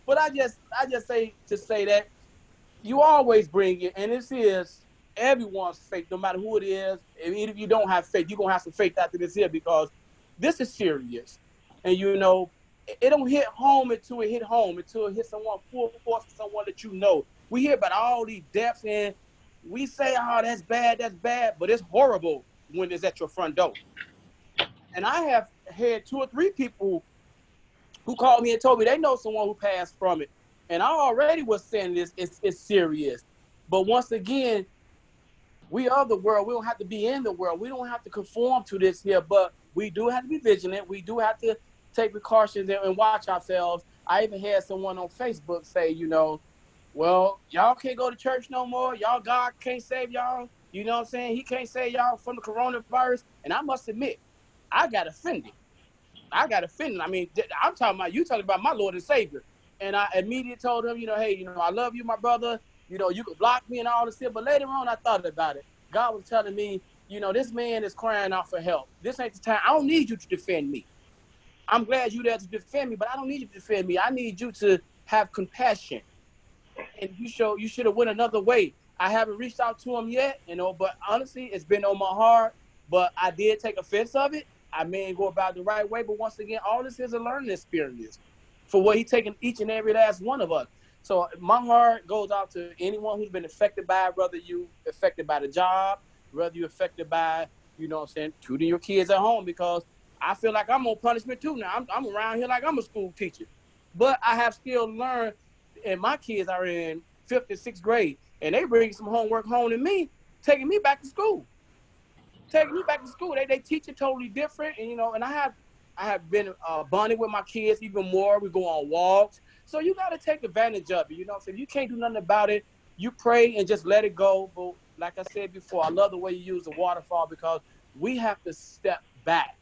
But I just say to say that you always bring it, and this is everyone's faith, no matter who it is. And even if you don't have faith, you're going to have some faith after this here because this is serious. And, it don't hit home until it hit home, until it hits someone full force, someone that you know. We hear about all these deaths, and we say, oh, that's bad, but it's horrible when it's at your front door. And I have had 2 or 3 people who called me and told me they know someone who passed from it. And I already was saying this, it's serious. But once again, we are the world. We don't have to be in the world. We don't have to conform to this here, but we do have to be vigilant. We do have to take precautions and watch ourselves. I even had someone on Facebook say, well, y'all can't go to church no more. Y'all, God can't save y'all. You know what I'm saying? He can't save y'all from the coronavirus. And I must admit, I got offended. I mean, I'm talking about, you talking about my Lord and Savior. And I immediately told him, hey, I love you, my brother. You can block me and all this shit. But later on, I thought about it. God was telling me, this man is crying out for help. This ain't the time. I don't need you to defend me. I'm glad you're there to defend me, but I don't need you to defend me. I need you to have compassion. And you should have went another way. I haven't reached out to him yet, but honestly, it's been on my heart. But I did take offense of it. I may go about the right way, but once again, all this is a learning experience for what he's taking each and every last one of us. So my heart goes out to anyone who's been affected by it, whether you affected by the job, whether you're affected by, tutoring your kids at home, because I feel like I'm on punishment too now. I'm around here like I'm a school teacher. But I have still learned, and my kids are in 5th and 6th grade, and they bring some homework home to me, taking me back to school. They teach it totally different, and and I have been bonding with my kids even more. We go on walks, so you got to take advantage of it. So if you can't do nothing about it, you pray and just let it go. But like I said before, I love the way you use the waterfall because we have to step back.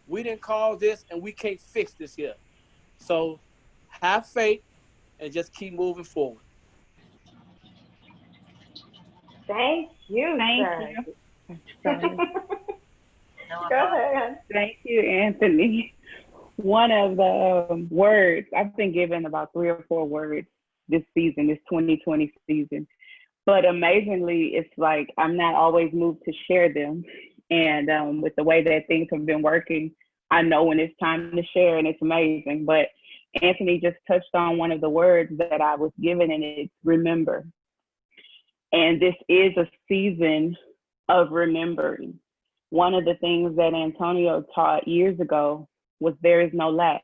We didn't cause this, and we can't fix this here. So have faith and just keep moving forward. Thank you, sir. Go ahead. Thank you, Anthony. One of the words, I've been given about 3 or 4 words this season, this 2020 season. But amazingly, it's like I'm not always moved to share them. And with the way that things have been working, I know when it's time to share, and it's amazing. But Anthony just touched on one of the words that I was given, and it's remember. And this is a season of remembering. One of the things that Antonio taught years ago was there is no lack.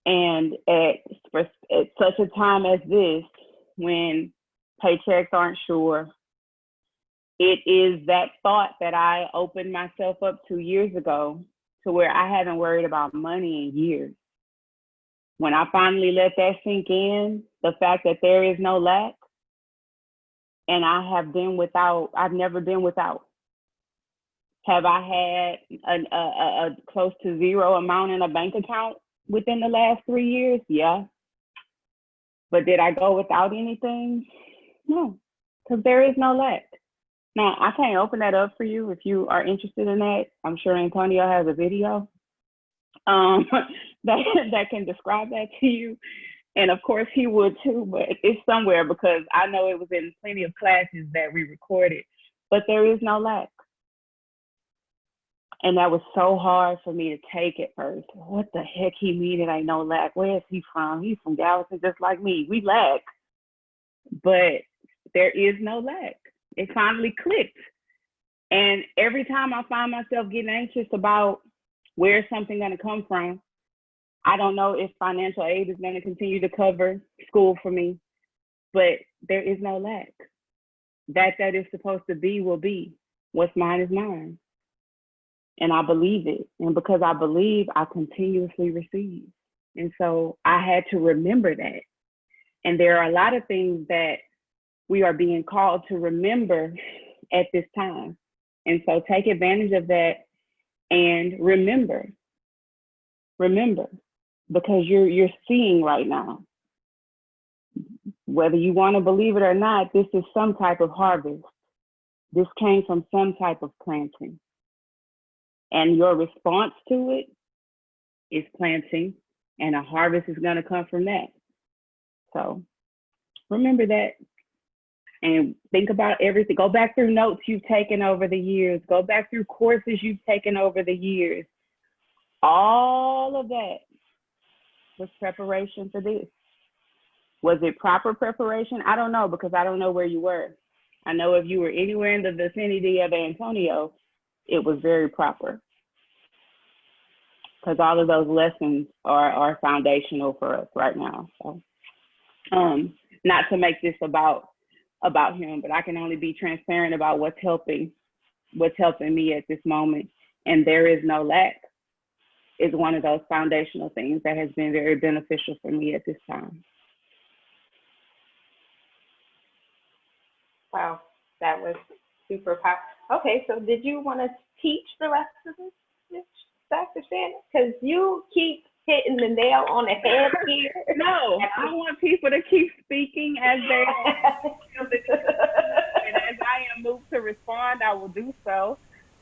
And at such a time as this, when paychecks aren't sure, it is that thought that I opened myself up to years ago to where I haven't worried about money in years. When I finally let that sink in, the fact that there is no lack, and I've never been without. Have I had a close to zero amount in a bank account within the last 3 years? Yeah. But did I go without anything? No, because there is no lack. Now, I can't open that up for you if you are interested in that. I'm sure Antonio has a video that can describe that to you. And of course he would too, but it's somewhere because I know it was in plenty of classes that we recorded. But there is no lack. And that was so hard for me to take at first. What the heck he mean it ain't no lack? Where is he from? He's from Galveston just like me. We lack. But there is no lack. It finally clicked. And every time I find myself getting anxious about where's something going to come from, I don't know if financial aid is going to continue to cover school for me, but there is no lack. That is supposed to be will be. What's mine is mine. And I believe it. And because I believe, I continuously receive. And so I had to remember that. And there are a lot of things that we are being called to remember at this time. And so take advantage of that and remember, because you're seeing right now. Whether you want to believe it or not, this is some type of harvest. This came from some type of planting. And your response to it is planting, and a harvest is going to come from that. So remember that and think about everything. Go back through notes you've taken over the years. Go back through courses you've taken over the years. All of that was preparation for this. Was it proper preparation? I don't know, because I don't know where you were. I know if you were anywhere in the vicinity of Antonio, it was very proper. Because all of those lessons are foundational for us right now. So, not to make this about him, but I can only be transparent about what's helping me at this moment. And there is no lack is one of those foundational things that has been very beneficial for me at this time. Wow, that was super powerful. Okay, so did you want to teach the rest of this, Dr. Shannon? Because you keep hitting the nail on the head here. No, I want people to keep speaking as they and as I am moved to respond, I will do so.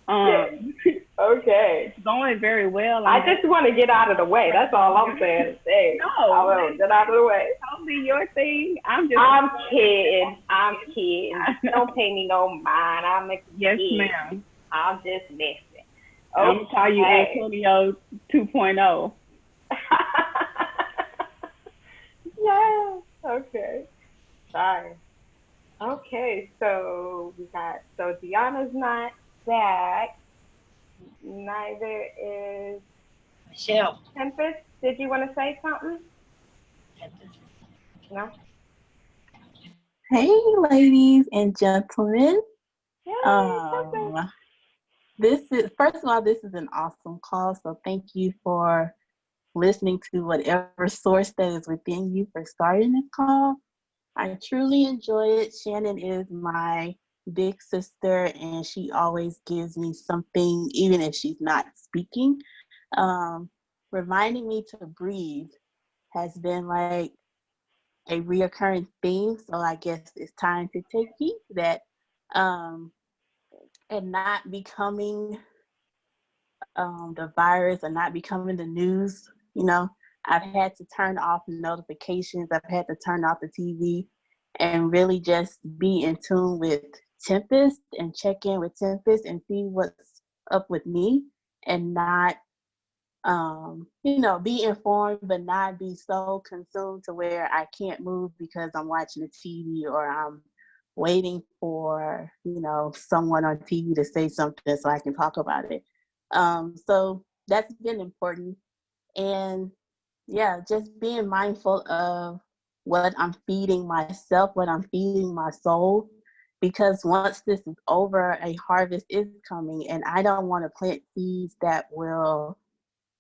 Okay. It's going very well. I just want to get out of the way. That's all I'm saying. No, I will get out of the way. Totally your thing. I'm kidding. Don't pay me no mind. I'm a yes, kid. ma'am. I'm just messing. I'm gonna call you Antonio 2.0. Yeah. Okay. Sorry. Okay. So Deanna's not back. Neither is Michelle. Tempest. Did you want to say something? No. Hey, ladies and gentlemen. Yay, this is an awesome call. So thank you for listening to whatever source that is within you for starting this call. I truly enjoy it. Shannon is my big sister, and she always gives me something, even if she's not speaking. Reminding me to breathe has been like a reoccurring theme. So I guess it's time to take heed to that, and not becoming the virus, or not becoming the news. You know, I've had to turn off notifications. I've had to turn off the TV and really just be in tune with Tempest and check in with Tempest and see what's up with me, and not, be informed, but not be so consumed to where I can't move because I'm watching the TV, or I'm waiting for, someone on TV to say something so I can talk about it. So that's been important. And yeah, just being mindful of what I'm feeding myself, what I'm feeding my soul, because once this is over, a harvest is coming, and I don't want to plant seeds that will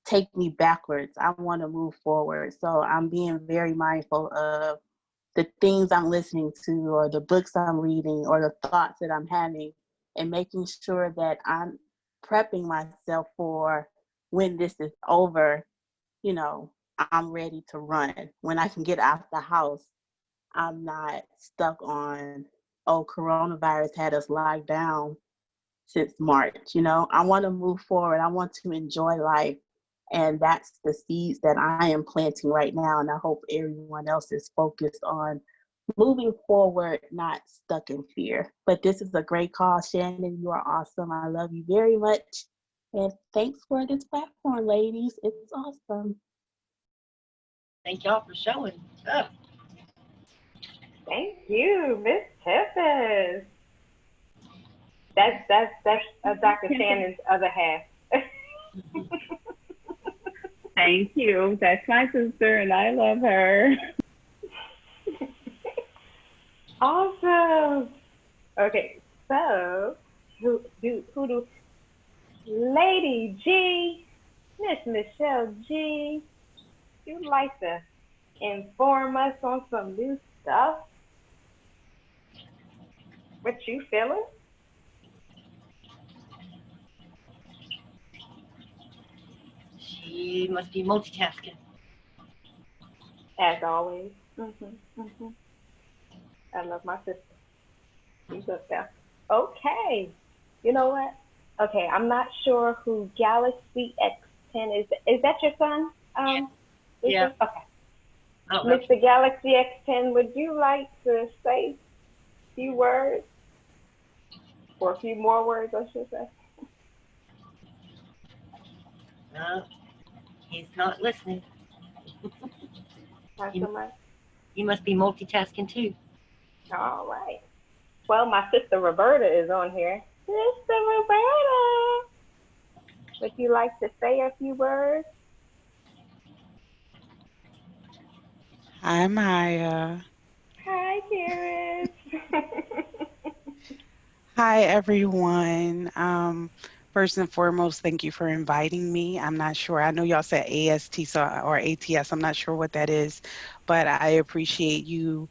take me backwards. I want to move forward. So I'm being very mindful of the things I'm listening to, or the books I'm reading, or the thoughts that I'm having, and making sure that I'm prepping myself for when this is over, you know, I'm ready to run. When I can get out the house, I'm not stuck on, oh, coronavirus had us locked down since March. You know, I want to move forward. I want to enjoy life. And that's the seeds that I am planting right now. And I hope everyone else is focused on moving forward, not stuck in fear. But this is a great call, Shannon. You are awesome. I love you very much. And thanks for this platform, ladies. It's awesome. Thank y'all for showing up. Thank you, Miss Tempest. That's Dr. Shannon's other half. Thank you. That's my sister, and I love her. Awesome. Okay, so who do Lady G, Miss Michelle G, you'd like to inform us on some new stuff? What you feeling? She must be multitasking. As always. I love my sister. She's up there. Okay. You know what? Okay, I'm not sure who Galaxy X10 is. Is that your son? Yeah. Okay. Oh, Mr. Galaxy X10, would you like to say a few words? Or a few more words, I should say. No, he's not listening. Not so much. You must be multitasking too. All right. Well, my sister Roberta is on here. Sister Roberta, would you like to say a few words? Hi, Maya. Hi, Karis. Hi, everyone. First and foremost, thank you for inviting me. I'm not sure. I know y'all said AST or ATS. I'm not sure what that is, but I appreciate you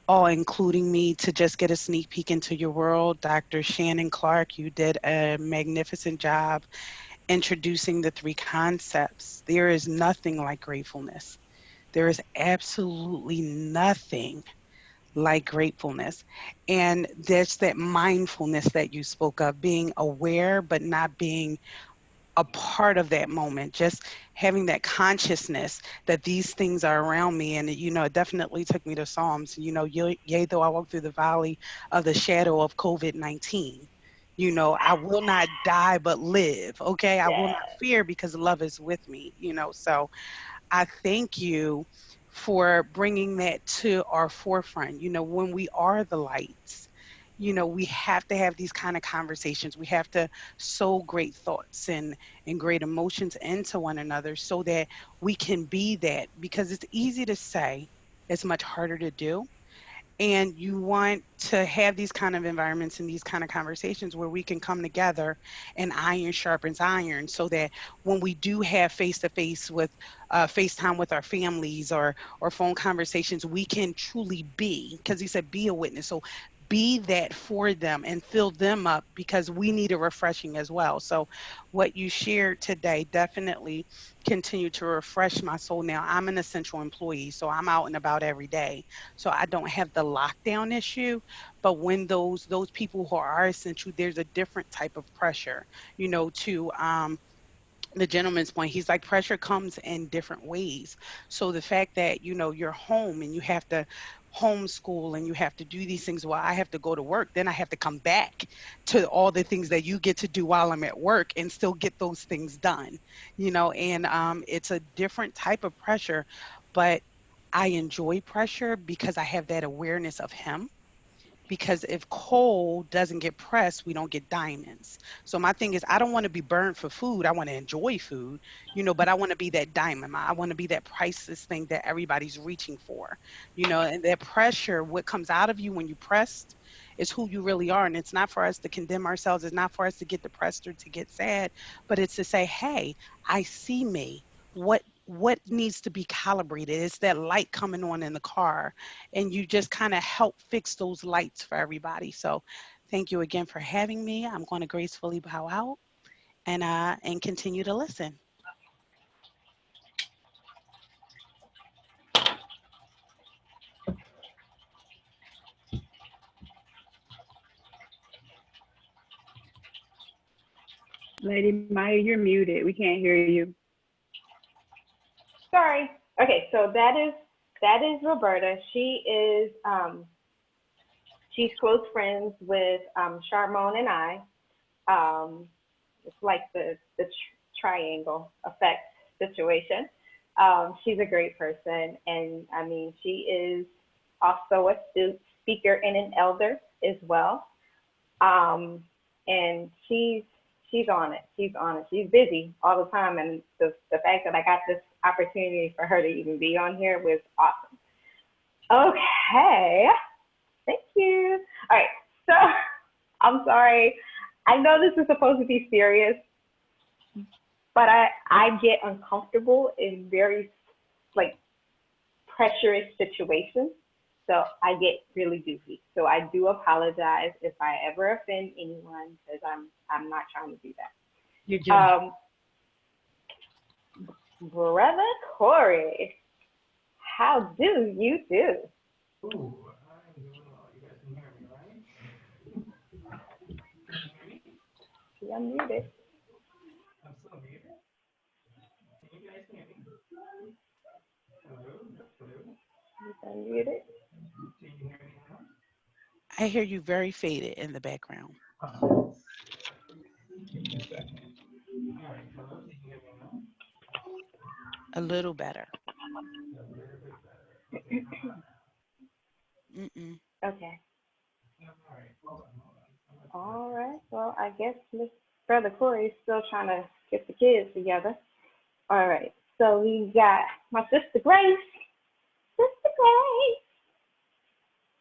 all including me to just get a sneak peek into your world. Dr. Shannon Clark, you did a magnificent job introducing the three concepts. There is nothing like gratefulness. There is absolutely nothing like gratefulness. And there's that mindfulness that you spoke of, being aware, but not being a part of that moment, just having that consciousness that these things are around me. And, you know, it definitely took me to Psalms, you know, yea, though I walk through the valley of the shadow of COVID-19. You know, I will not die, but live. Okay. I will not fear because love is with me, you know. So I thank you for bringing that to our forefront. You know, when we are the lights, you know, we have to have these kind of conversations. We have to sow great thoughts and great emotions into one another so that we can be that, because it's easy to say, it's much harder to do. And you want to have these kind of environments and these kind of conversations where we can come together and iron sharpens iron, so that when we do have face-to-face with FaceTime with our families or phone conversations, we can truly be, because he said be a witness. So be that for them and fill them up, because we need a refreshing as well. So what you shared today definitely continue to refresh my soul. Now I'm an essential employee, so I'm out and about every day, so I don't have the lockdown issue. But when those people who are essential, there's a different type of pressure, you know, to the gentleman's point. He's like, pressure comes in different ways. So the fact that, you know, you're home and you have to homeschool and you have to do these things while I have to go to work, then I have to come back to all the things that you get to do while I'm at work and still get those things done, you know. And it's a different type of pressure, but I enjoy pressure because I have that awareness of him. Because if coal doesn't get pressed, we don't get diamonds. So my thing is, I don't want to be burned for food. I want to enjoy food, you know, but I want to be that diamond. I want to be that priceless thing that everybody's reaching for, you know. And that pressure, what comes out of you when you pressed, is who you really are. And it's not for us to condemn ourselves. It's not for us to get depressed or to get sad, but it's to say, hey, I see me. What needs to be calibrated? It's that light coming on in the car, and you just kind of help fix those lights for everybody. So thank you again for having me. I'm going to gracefully bow out, and continue to listen. Lady Maya, you're muted. We can't hear you. Sorry. Okay, so that is Roberta. She is she's close friends with Charmone and I. It's like the triangle effect situation. She's a great person, and I mean, she is also a speaker and an elder as well. And she's on it. She's on it. She's busy all the time, and the fact that I got this opportunity for her to even be on here was awesome. Okay, thank you. All right, so I'm sorry. I know this is supposed to be serious, but I get uncomfortable in very like pressurous situations. So I get really goofy. So I do apologize if I ever offend anyone, because I'm not trying to do that. You're doing Brother Corey, how do you do? Ooh, I'm doing well. You guys can hear me, right? You're muted. I'm still muted. Can you guys hear me? Hello? Hello? You're muted. Can you hear me now? I hear you very faded in the background. Give me a second. All right, hello? Can you hear me now? A little better. A little bit better. Okay, how about now? Mm-mm. Okay. All right, hold on. All right. Well, I guess Brother Corey is still trying to get the kids together. All right. So we got my sister Grace. Sister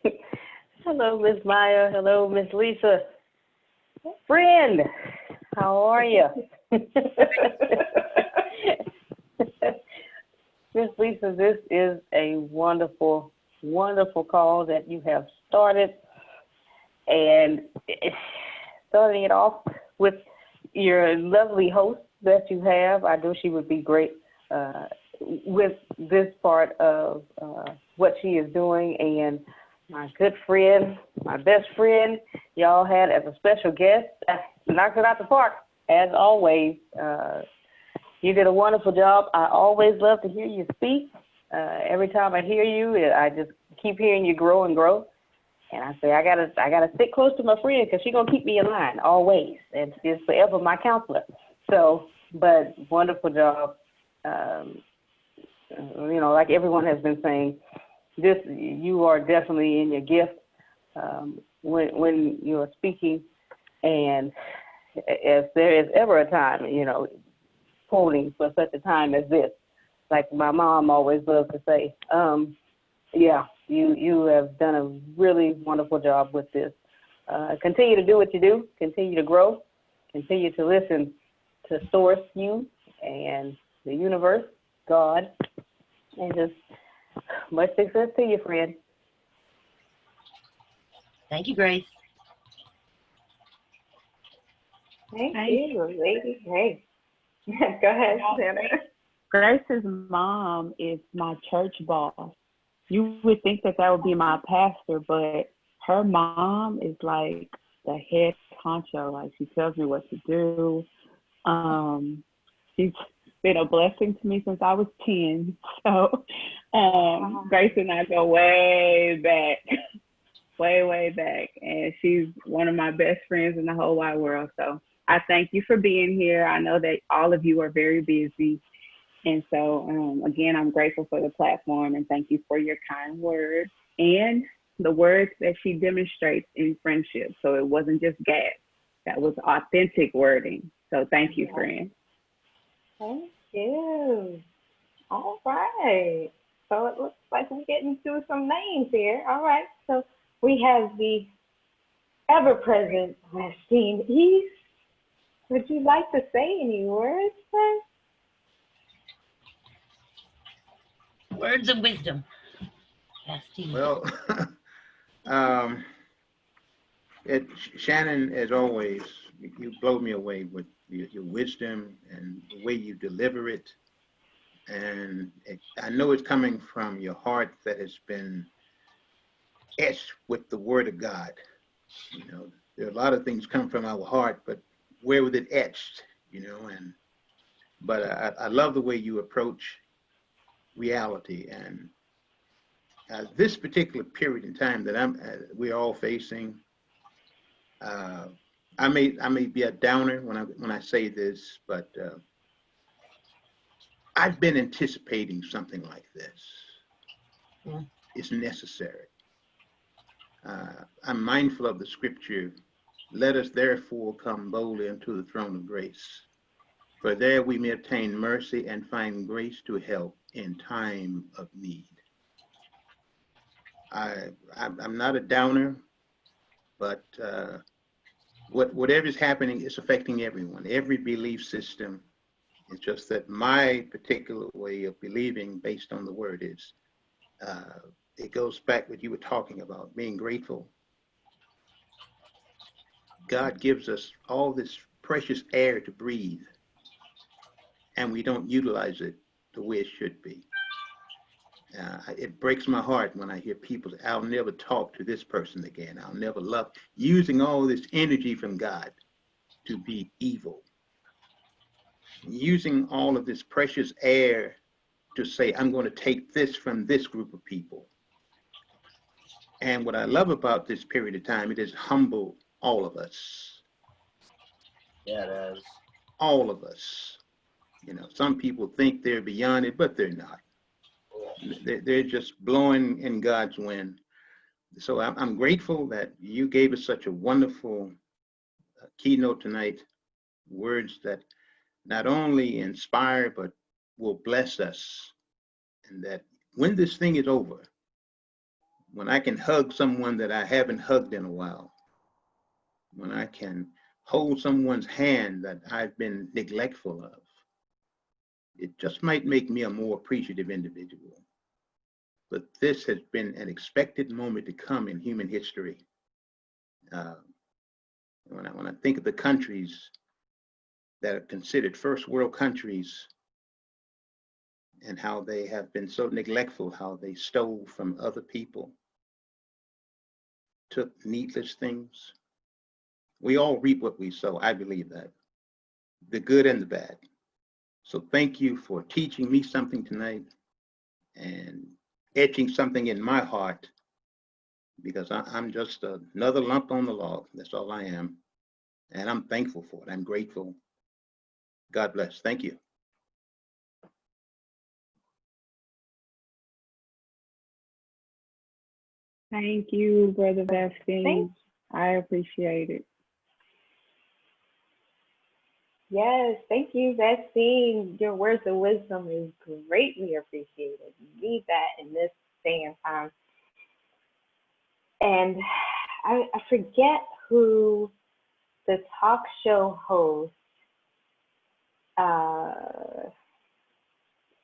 Grace. Hello, Miss Maya. Hello, Miss Lisa. Friend, how are you? Miss Lisa, this is a wonderful, wonderful call that you have started. And starting it off with your lovely host that you have, I know she would be great with this part of what she is doing. And my good friend, my best friend, y'all had as a special guest, knocked it out the park, as always. You did a wonderful job. I always love to hear you speak. Every time I hear you, I just keep hearing you grow and grow. And I say, I gotta stick close to my friend, because she's gonna keep me in line always, and she's forever my counselor. So, but wonderful job. You know, like everyone has been saying, you are definitely in your gift when you're speaking. And if there is ever a time, you know, quoting for such a time as this, like my mom always loved to say, yeah, you have done a really wonderful job with this. Continue to do what you do. Continue to grow. Continue to listen to Source, you, and the universe, God, and just much success to you, friend. Thank you, Grace. Thank you, Lady Grace. Go ahead, Shannon. Grace's mom is my church boss. You would think that would be my pastor, but her mom is like the head honcho. Like, she tells me what to do. She's been a blessing to me since I was 10. So Grace and I go way back, way back. And she's one of my best friends in the whole wide world. So I thank you for being here. I know that all of you are very busy. And so, again, I'm grateful for the platform, and thank you for your kind words and the words that she demonstrates in friendship. So it wasn't just gas. That was authentic wording. So thank you, friend. Thank you. All right. So it looks like we're getting through some names here. All right. So we have the ever-present Westine East. Would you like to say any words, sir? Words of wisdom. Well, Shannon, as always, you blow me away with your wisdom and the way you deliver it. And I know it's coming from your heart that has been etched with the Word of God. You know, there are a lot of things come from our heart, but where was it etched? You know, but I love the way you approach reality, and this particular period in time that we're all facing. I may be a downer when I say this, but I've been anticipating something like this. Yeah. It's necessary. I'm mindful of the scripture. Let us therefore come boldly unto the throne of grace, for there we may obtain mercy and find grace to help in time of need. I'm not a downer, but whatever is happening is affecting everyone, every belief system. It's just that my particular way of believing based on the word is, it goes back what you were talking about, being grateful. God gives us all this precious air to breathe, and we don't utilize it the way it should be. It breaks my heart when I hear people say, I'll never talk to this person again. I'll never love, using all this energy from God to be evil. Using all of this precious air to say, I'm going to take this from this group of people. And what I love about this period of time, it has humbled all of us. Yeah, it is. All of us. You know, some people think they're beyond it, but they're not. They're just blowing in God's wind. So I'm grateful that you gave us such a wonderful keynote tonight, words that not only inspire, but will bless us. And that when this thing is over, when I can hug someone that I haven't hugged in a while, when I can hold someone's hand that I've been neglectful of, it just might make me a more appreciative individual. But this has been an expected moment to come in human history. When I think of the countries that are considered first world countries and how they have been so neglectful, how they stole from other people, took needless things. We all reap what we sow. I believe that, the good and the bad. So thank you for teaching me something tonight and etching something in my heart, because I'm just another lump on the log. That's all I am. And I'm thankful for it. I'm grateful. God bless. Thank you. Thank you, Brother Vastine. I appreciate it. Yes, thank you, Vastine. Your words of wisdom is greatly appreciated. You need that in this day and time. And I forget who the talk show host,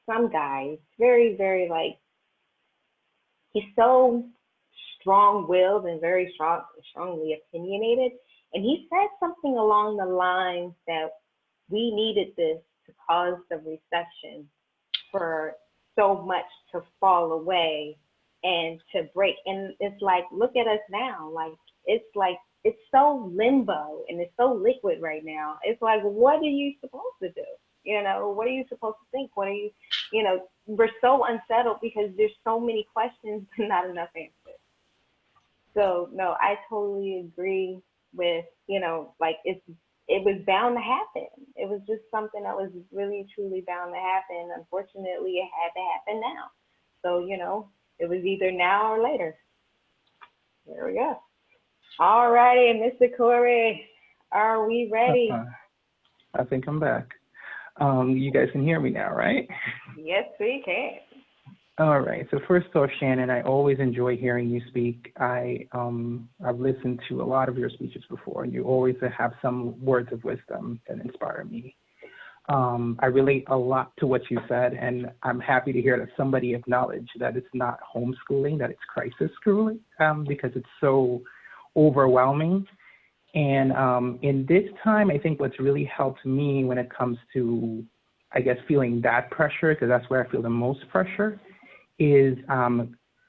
some guy, very, very like, he's so strong-willed and very strongly opinionated. And he said something along the lines that we needed this to cause the recession for so much to fall away and to break. And it's like, look at us now. Like it's so limbo and it's so liquid right now. It's like, what are you supposed to do? You know, what are you supposed to think? What are you, you know, we're so unsettled because there's so many questions, but not enough answers. So no, I totally agree with, you know, like it was bound to happen. It was just something that was really, truly bound to happen. Unfortunately, it had to happen now. So, you know, it was either now or later. There we go. All righty, Mr. Corey, are we ready? I think I'm back. You guys can hear me now, right? Yes, we can. All right. So first off, Shannon, I always enjoy hearing you speak. I've listened to a lot of your speeches before, and you always have some words of wisdom that inspire me. I relate a lot to what you said, and I'm happy to hear that somebody acknowledged that it's not homeschooling, that it's crisis schooling, because it's so overwhelming. And in this time, I think what's really helped me when it comes to, I guess, feeling that pressure, because that's where I feel the most pressure, is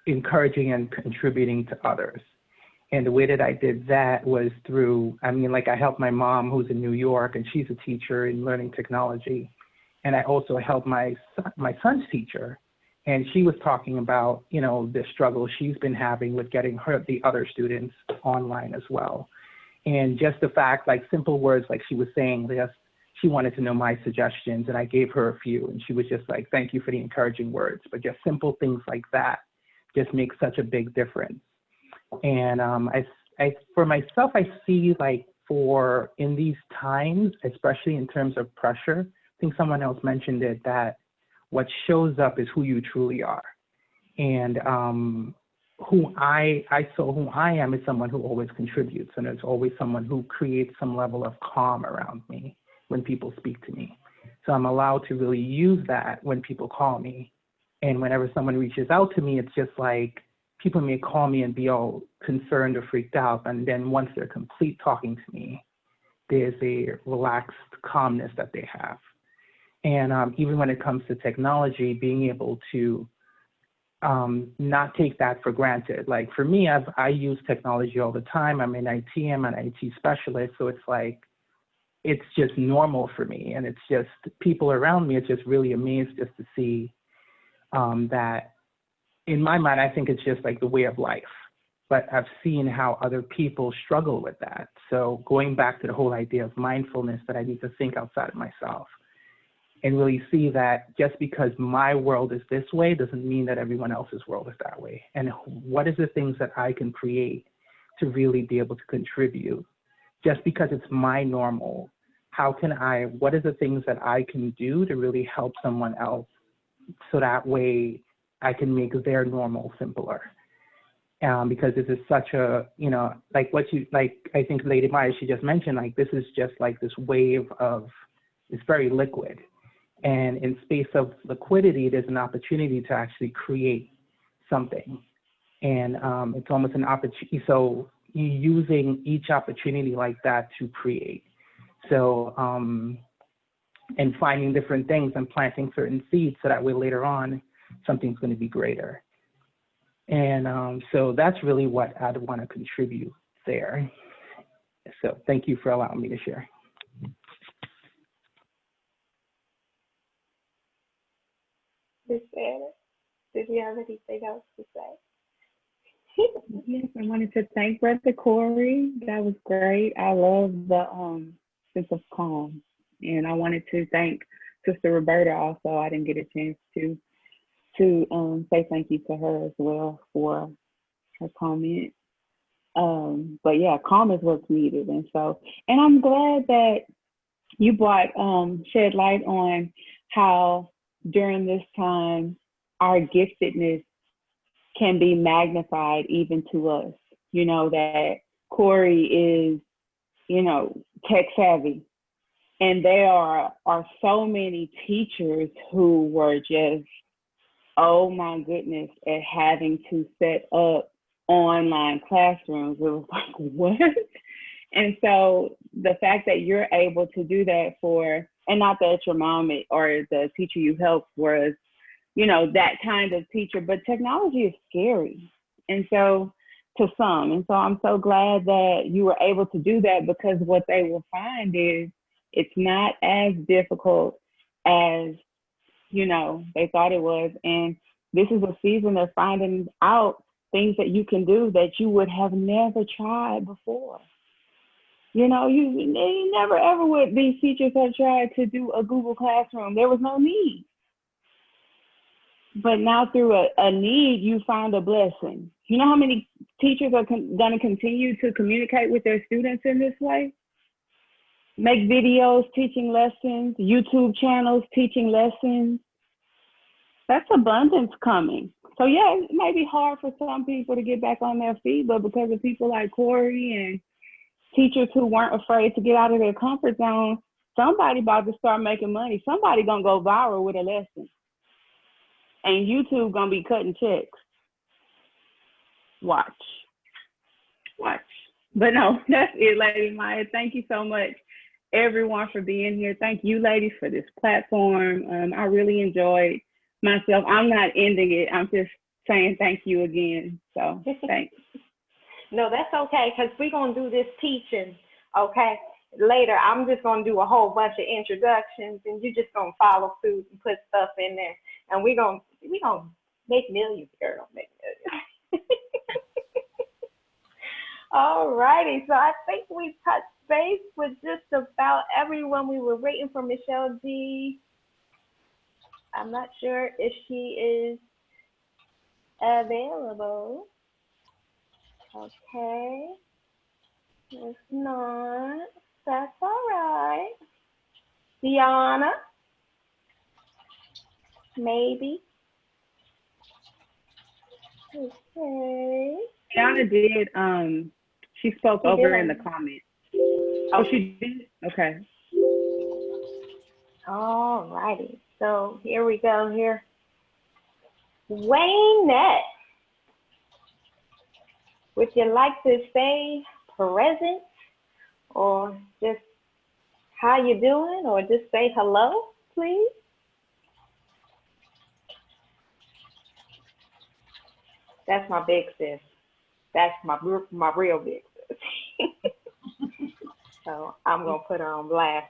encouraging and contributing to others. And the way that I did that was through, I mean, like I helped my mom who's in New York, and she's a teacher in learning technology. And I also helped my son's teacher. And she was talking about, you know, the struggle she's been having with getting the other students online as well. And just the fact, like simple words, like she was saying, just, she wanted to know my suggestions, and I gave her a few. And she was just like, thank you for the encouraging words. But just simple things like that just make such a big difference. And I, for myself, I see like in these times, especially in terms of pressure, I think someone else mentioned it, that what shows up is who you truly are. And who I am is someone who always contributes, and there's always someone who creates some level of calm around me when people speak to me. So I'm allowed to really use that when people call me. And whenever someone reaches out to me, it's just like, people may call me and be all concerned or freaked out. And then once they're complete talking to me, there's a relaxed calmness that they have. And even when it comes to technology, being able to not take that for granted. Like for me, I use technology all the time. I'm in IT, I'm an IT specialist. So it's like, it's just normal for me. And it's just people around me, it's just really amazed just to see that in my mind, I think it's just like the way of life. But I've seen how other people struggle with that. So going back to the whole idea of mindfulness, that I need to think outside of myself and really see that just because my world is this way doesn't mean that everyone else's world is that way. And what is the things that I can create to really be able to contribute? Just because it's my normal, what are the things that I can do to really help someone else so that way I can make their normal simpler? Because this is such a, you know, like I think Lady Maya, she just mentioned, like this is just like this wave of, it's very liquid. And in space of liquidity, there's an opportunity to actually create something. And it's almost an opportunity, so you're using each opportunity like that to create. So, and finding different things and planting certain seeds so that way later on, something's going to be greater. And so that's really what I'd want to contribute there. So thank you for allowing me to share. Miss Anna, did you have anything else to say? Yes, I wanted to thank Brother Corey. That was great. I love the sense of calm. And I wanted to thank Sister Roberta also. I didn't get a chance to say thank you to her as well for her comment. But yeah, calm is what's needed. And I'm glad that you shed light on how during this time our giftedness can be magnified even to us. You know, that Corey is, you know, tech savvy. And there are so many teachers who were just, oh my goodness, at having to set up online classrooms. It was like, what? And so the fact that you're able to do that and not that your mom or the teacher you helped was, you know, that kind of teacher, but technology is scary. And so to some, and so I'm so glad that you were able to do that, because what they will find is it's not as difficult as, you know, they thought it was. And this is a season of finding out things that you can do that you would have never tried before. You know, you never ever would, these teachers have tried to do a Google Classroom. There was no need. But now through a need, you find a blessing. You know how many teachers are going to continue to communicate with their students in this way? Make videos teaching lessons, YouTube channels teaching lessons. That's abundance coming. So yeah, it may be hard for some people to get back on their feet, but because of people like Corey and teachers who weren't afraid to get out of their comfort zone, somebody about to start making money. Somebody gonna go viral with a lesson. And YouTube gonna be cutting checks. Watch. But no, that's it, Lady Maya. Thank you so much, everyone, for being here. Thank you, ladies, for this platform. I really enjoyed myself. I'm not ending it. I'm just saying thank you again. So thanks. No, that's okay, because we're going to do this teaching, okay? Later, I'm just going to do a whole bunch of introductions, and you're just going to follow suit and put stuff in there. And we're going to make millions, girl. Make millions. All righty. So I think we touched base with just about everyone. We were waiting for Michelle G. I'm not sure if she is available. Okay. If not, that's all right. Deanna? Maybe. Okay. Tiana did, she spoke She over did. in the comments. Oh, she did? Okay. All righty. So here we go here. Waynette, would you like to stay present or just how you doing or just say hello, please? That's my big sis. That's my real big sis. So I'm going to put her on blast.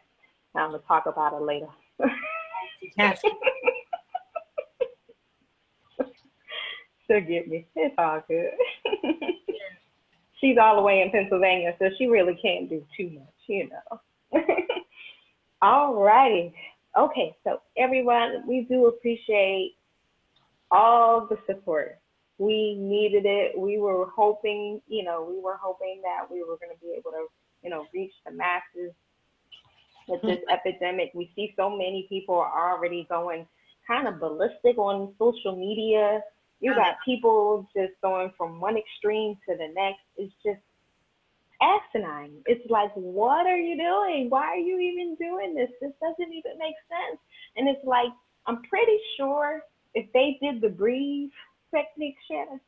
I'm going to talk about her later. Yes. She'll get me. It's all good. She's all the way in Pennsylvania, so she really can't do too much, you know. All righty. Okay, so everyone, we do appreciate all the support. We needed it. We were hoping, that we were going to be able to, reach the masses with this epidemic. We see so many people are already going kind of ballistic on social media. You got people just going from one extreme to the next. It's just asinine. It's like, what are you doing? Why are you even doing this? This doesn't even make sense. And it's like, I'm pretty sure if they did the breathe technique, Shannon,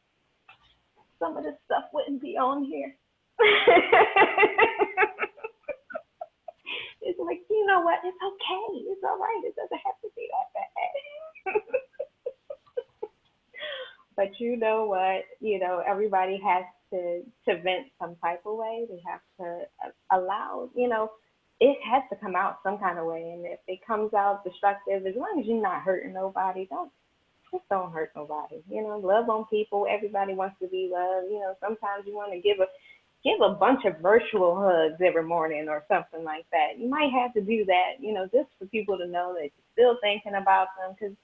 some of this stuff wouldn't be on here. It's like, you know what? It's okay. It's all right. It doesn't have to be that bad. But you know what? Everybody has to vent some type of way. They have to allow, it has to come out some kind of way. And if it comes out destructive, as long as you're not hurting nobody, don't hurt nobody. Love on people. Everybody wants to be loved. Sometimes you want to give a bunch of virtual hugs every morning or something like that. You might have to do that, just for people to know that you're still thinking about them, because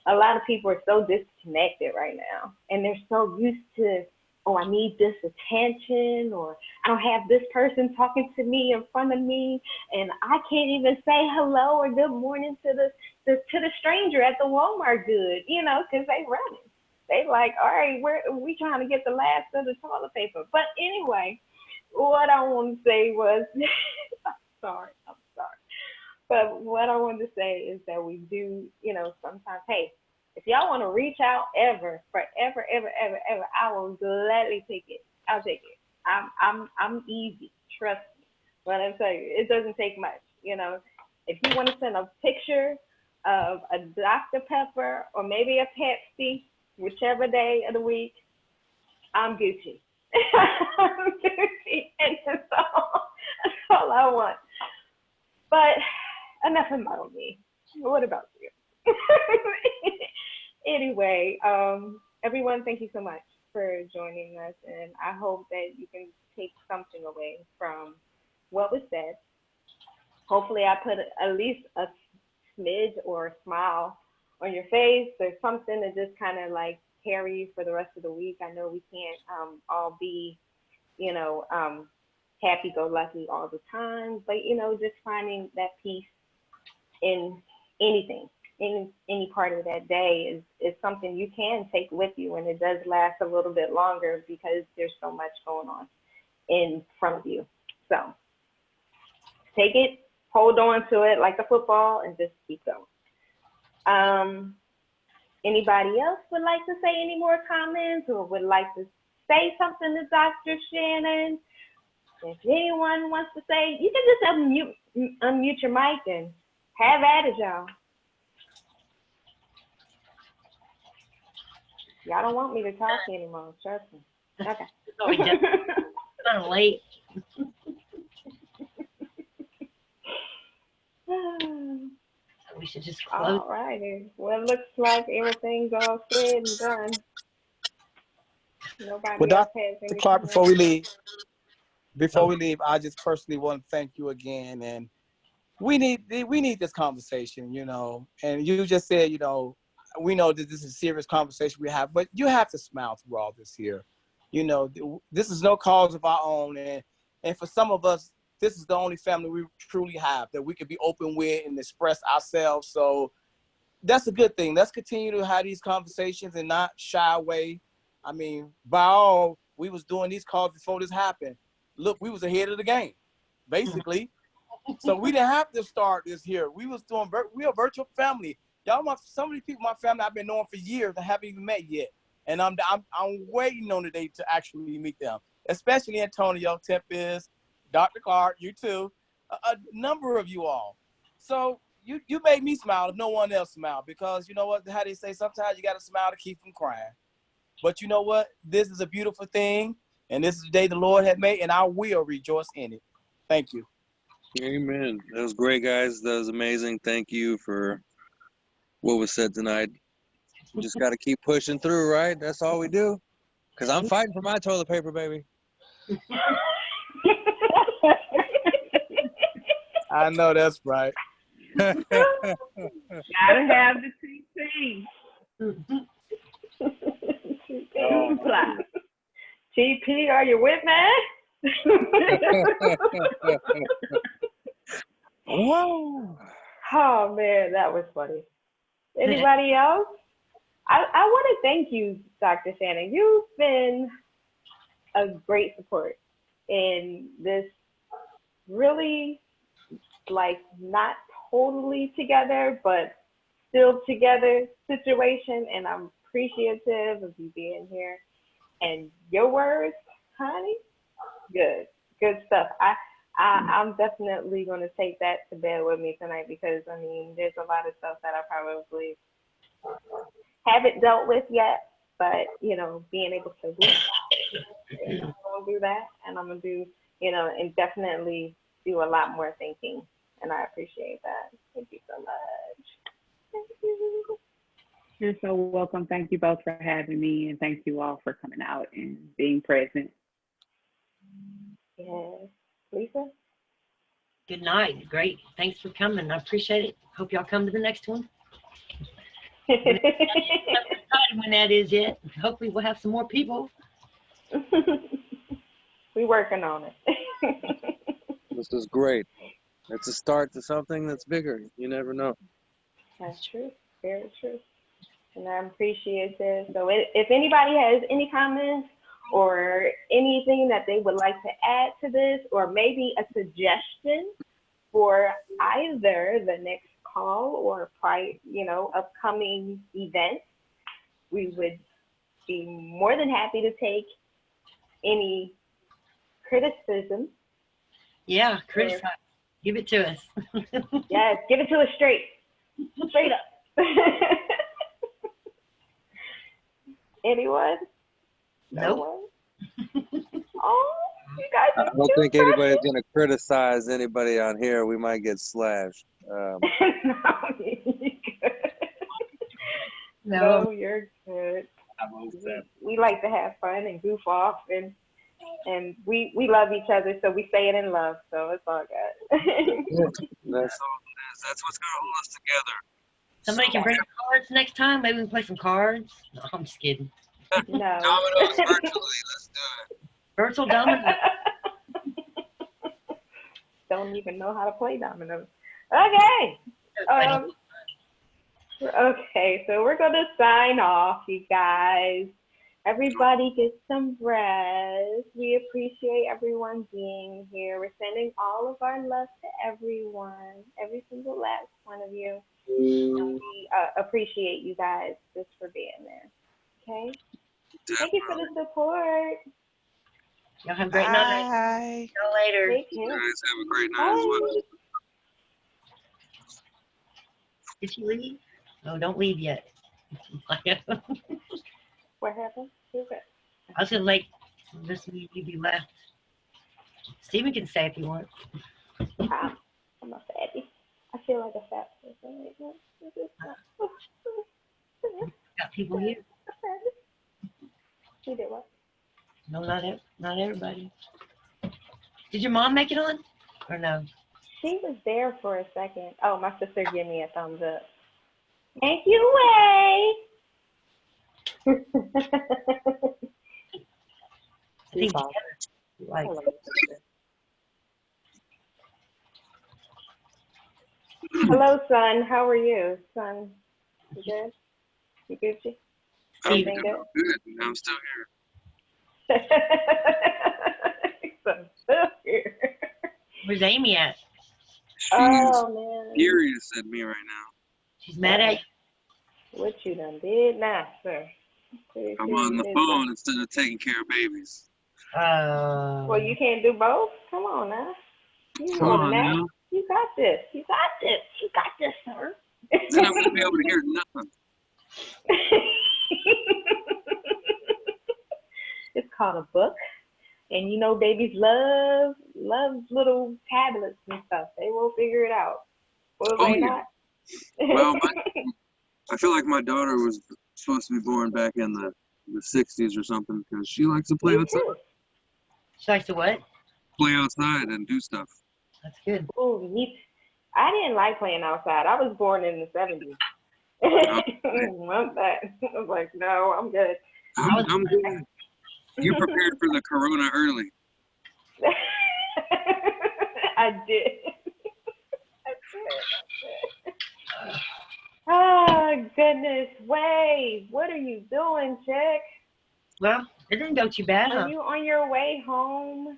a lot of people are so disconnected right now, and they're so used to, oh, I need this attention, or I don't have this person talking to me in front of me, and I can't even say hello or good morning to the stranger at the Walmart good, because they running. They like, all right, we trying to get the last of the toilet paper. But anyway, what I want to say was, I'm sorry. But what I wanted to say is that we do, sometimes, hey, if y'all want to reach out ever, I will gladly take it. I'll take it. I'm easy. Trust me. But I'm telling you, it doesn't take much. If you want to send a picture of a Dr. Pepper or maybe a Pepsi, whichever day of the week, I'm Gucci. I'm Gucci, and that's all I want. But enough about me. What about you? Anyway, everyone, thank you so much for joining us, and I hope that you can take something away from what was said. Hopefully I put at least a smidge or a smile on your face or something to just kind of like carry you for the rest of the week. I know we can't all be, happy-go-lucky all the time, but, just finding that peace in anything, in any part of that day is something you can take with you, and it does last a little bit longer because there's so much going on in front of you. So take it, hold on to it like a football, and just keep going. Anybody else would like to say any more comments or would like to say something to Dr. Shannon? If anyone wants to say, you can just unmute your mic and have at it, y'all. Y'all don't want me to talk anymore, trust me. Okay. It's kind of late. We should just close. All righty. Well, it looks like everything's all said and done. Nobody Well, else Dr. has anything Clark, else. before we leave, I just personally want to thank you again. And we need this conversation, you know. And you just said, you know, we know that this is a serious conversation we have, but you have to smile through all this here. You know, this is no cause of our own. And for some of us, this is the only family we truly have that we can be open with and express ourselves. So that's a good thing. Let's continue to have these conversations and not shy away. I mean, by all, we was doing these calls before this happened. Look, we was ahead of the game, basically. So we didn't have to start this here. We was doing, we a virtual family. Y'all, some of these people in my family I've been knowing for years and haven't even met yet. And I'm waiting on the day to actually meet them, especially Antonio, Tempest, Dr. Clark, you too, a number of you all. So you made me smile if no one else smiled, because you know what, how they say, sometimes you got to smile to keep from crying. But you know what? This is a beautiful thing, and this is the day the Lord had made, and I will rejoice in it. Thank you. Amen. That was great, guys. That was amazing. Thank you for what was said tonight. We just got to keep pushing through, right? That's all we do. Because I'm fighting for my toilet paper, baby. I know that's right. Gotta have the TP. TP, are you with me? Whoa. Oh man, that was funny. Anybody else? I want to thank you, Dr. Shannon. You've been a great support in this really, like, not totally together, but still together situation. And I'm appreciative of you being here. And your words, honey, good stuff. I'm definitely going to take that to bed with me tonight, because, I mean, there's a lot of stuff that I probably haven't dealt with yet, but, you know, being able to reach out, I'm going to do that, and I'm going to do, you know, and definitely do a lot more thinking, and I appreciate that. Thank you so much. Thank you. You're so welcome. Thank you both for having me, and thank you all for coming out and being present. Yes. Lisa? Good night. Great. Thanks for coming. I appreciate it. Hope y'all come to the next one. I'm excited when that is yet. Hopefully we'll have some more people. We're working on it. This is great. It's a start to something that's bigger. You never know. That's true. Very true. And I'm appreciative. So if anybody has any comments or anything that they would like to add to this, or maybe a suggestion for either the next call or upcoming events, we would be more than happy to take any criticism. Yeah, criticize. Give it to us. Yes, give it to us straight up. Anyone? Nope. Oh, you guys I don't think anybody's going to criticize anybody on here. We might get slashed. No, you're good. We like to have fun and goof off, and we love each other, so we say it in love, so it's all good. That's what's going to hold us together. Somebody can bring cards next time. Maybe we can play some cards. No, I'm just kidding. No. Dominoes virtually. Let's do it. Virtual dominoes. Don't even know how to play dominoes. Okay. Okay, so we're going to sign off, you guys. Everybody get some rest. We appreciate everyone being here. We're sending all of our love to everyone, every single last one of you. And we appreciate you guys just for being there. Okay? Thank you for the support. Y'all have a great night. Bye. See y'all later. Take You care. guys have a great night as well. Did she leave? No, don't leave yet. What happened? Who's that? I was gonna like this you be left. Steven can stay if you want. I'm a fatty. I feel like a fat person right now. Got people here. You did what? No, not everybody. Did your mom make it on? Or no? She was there for a second. Oh, my sister gave me a thumbs up. Thank you, Way. I think like hello, son. How are you, son? You good? You Gucci? Everything good? Good. I'm still here. So, still here. Where's Amy at? Oh man. Furious at me right now. She's mad at you. What you done did now, sir? I'm on the phone instead of taking care of babies. Well, you can't do both? Come on now. You Come more on than that. now. You got this. You got this. You got this, sir. Then I'm going to be able to hear nothing. It's called a book. And you know babies love little tablets and stuff. They will figure it out. Will they not? Well, I feel like my daughter was supposed to be born back in the 60s or something because she likes to play outside. She likes to what? Play outside and do stuff. That's good. Ooh, I didn't like playing outside. I was born in the 70s. I was like, no, I'm good. I'm good. You prepared for the corona early. I did. Oh, goodness. Way, what are you doing, chick? Well, it didn't go too bad, huh? Are you on your way home?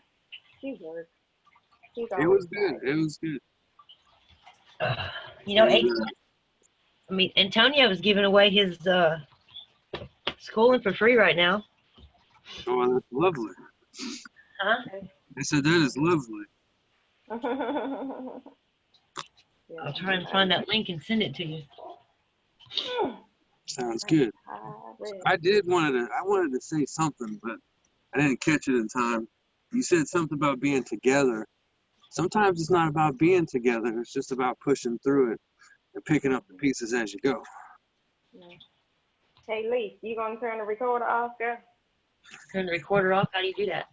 She worked. It was good. It was good. You know, Antonio is giving away his schooling for free right now. Oh, that's lovely. Huh? I said that is lovely. I'll try and find that link and send it to you. Sounds good. I wanted to say something, but I didn't catch it in time. You said something about being together. Sometimes it's not about being together. It's just about pushing through it and picking up the pieces as you go. Hey, Lee, you gonna turn the recorder off, girl? Turn the recorder off? How do you do that?